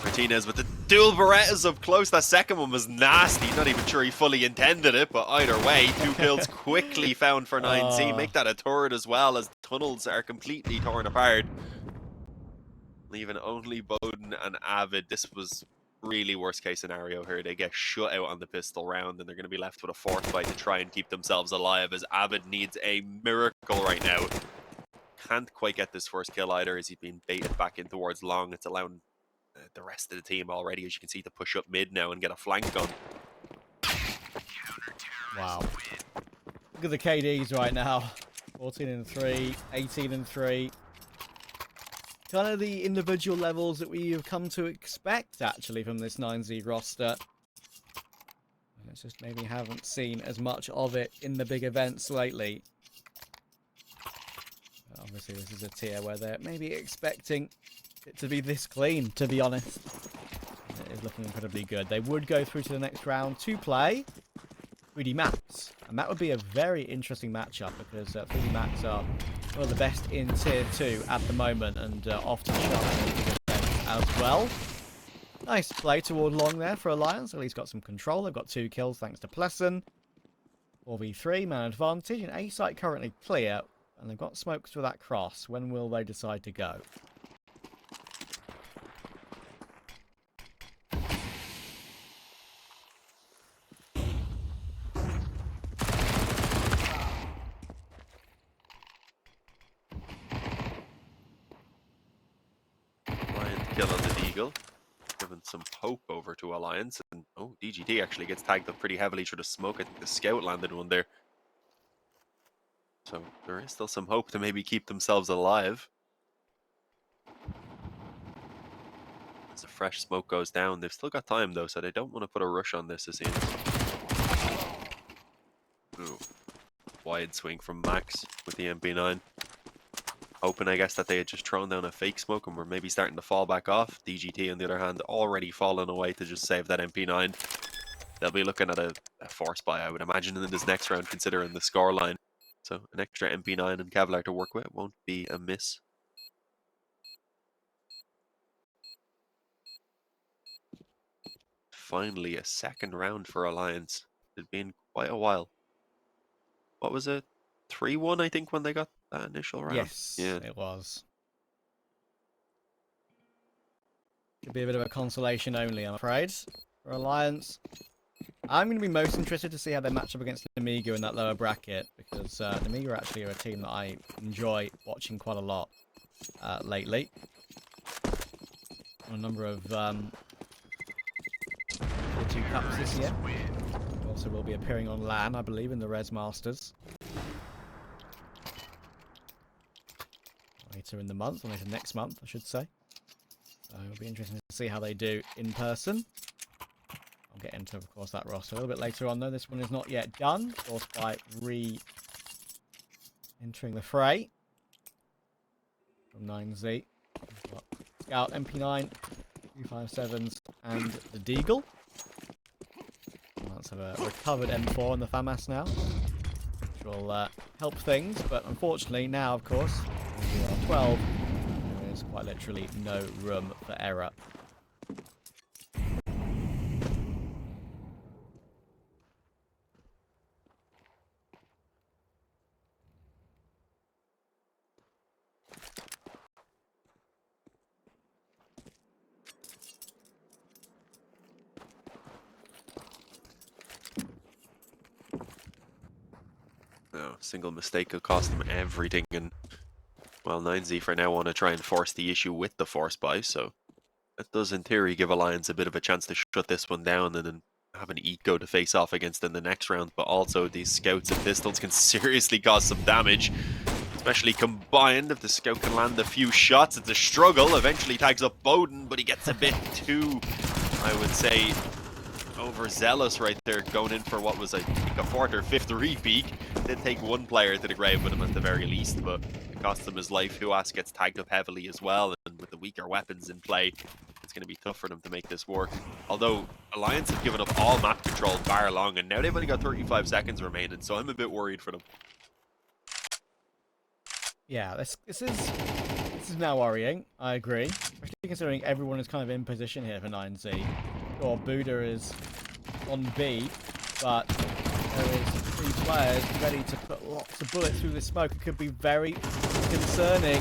Martinez with the dual Berettas up close. That second one was nasty. Not even sure he fully intended it, but either way, 2 kills quickly found for 9Z. Make that a turret as well, as the tunnels are completely torn apart. Leaving only Bowden and Avid. This was really worst case scenario here. They get shut out on the pistol round, and they're going to be left with a fourth fight to try and keep themselves alive, as Avid needs a miracle right now. Can't quite get this first kill either, as he's been baited back in towards long. It's allowing the rest of the team already, as you can see, to push up mid now and get a flank gun. Wow. Look at the KDs right now. 14 and 3, 18 and 3. Kind of the individual levels that we have come to expect, actually, from this 9Z roster. It's just maybe haven't seen as much of it in the big events lately. Obviously, this is a tier where they're maybe expecting it to be this clean, to be honest. It is looking incredibly good. They would go through to the next round to play 3D Max. And that would be a very interesting matchup because 3D Max are one of the best in tier 2 at the moment and often shine in big events as well. Nice play toward long there for Alliance. At least got some control. They've got 2 kills thanks to Plessen. 4v3, man advantage. And A site currently clear. And they've got smokes for that cross. When will they decide to go? Kill on the Deagle, giving some hope over to Alliance, and oh, DGT actually gets tagged up pretty heavily through the smoke. I think the scout landed one there, so there is still some hope to maybe keep themselves alive. As a fresh smoke goes down, they've still got time though, so they don't want to put a rush on this, it seems. Ooh, wide swing from Max with the MP9. Hoping, I guess, that they had just thrown down a fake smoke and were maybe starting to fall back off. DGT, on the other hand, already fallen away to just save that MP9. They'll be looking at a force buy, I would imagine, in this next round, considering the scoreline. So an extra MP9 and Kevlar to work with won't be a miss. Finally, a second round for Alliance. It's been quite a while. What was it? 3-1, I think, when they got that initial round. Yes, yeah, it was. Could be a bit of a consolation only, I'm afraid, for Alliance. I'm going to be most interested to see how they match up against Namiga in that lower bracket, because Namiga actually are a team that I enjoy watching quite a lot lately. A number of tier 2 cups this year. Also will be appearing on LAN, I believe, in the Res Masters. Later in the month, or later next month, I should say. So it'll be interesting to see how they do in person. I'll get into, of course, that roster a little bit later on, though. This one is not yet done. Forced by re-entering the fray. From 9Z. We've got Scout, MP9, 257s, and the Deagle. Let's have a recovered M4 on the FAMAS now. Which will help things, but unfortunately now, of course, we are 12. There is quite literally no room for error. No, single mistake could cost them everything, and well, 9Z for now want to try and force the issue with the force buy, so that does in theory give Alliance a bit of a chance to shut this one down and then have an eco to face off against in the next round, but also these scouts and pistols can seriously cause some damage, especially combined. If the scout can land a few shots, it's a struggle. Eventually tags up Bowden, but he gets a bit too, I would say, overzealous right there, going in for what was, I think, a 4th or 5th repeat. Did take one player to the grave with him at the very least, but it cost him his life. Huas gets tagged up heavily as well, and with the weaker weapons in play, it's going to be tough for them to make this work. Although Alliance have given up all map control bar long, and now they've only got 35 seconds remaining, so I'm a bit worried for them. Yeah, this is now worrying. I agree, especially considering everyone is kind of in position here for 9Z. Or Buddha is on B, but there is 3 players ready to put lots of bullets through the smoke. It could be very concerning.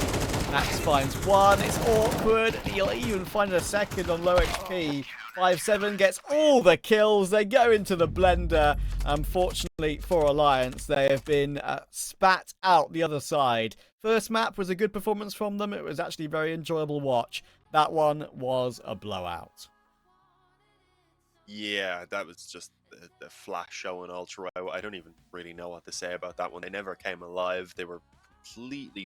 Max finds one. It's awkward. He'll even find a second on low HP. 5-7 gets all the kills. They go into the blender. Unfortunately for Alliance, they have been spat out the other side. First map was a good performance from them. It was actually a very enjoyable watch. That one was a blowout. Yeah, that was just the flash showing all throughout. I don't even really know what to say about that one. They never came alive. They were completely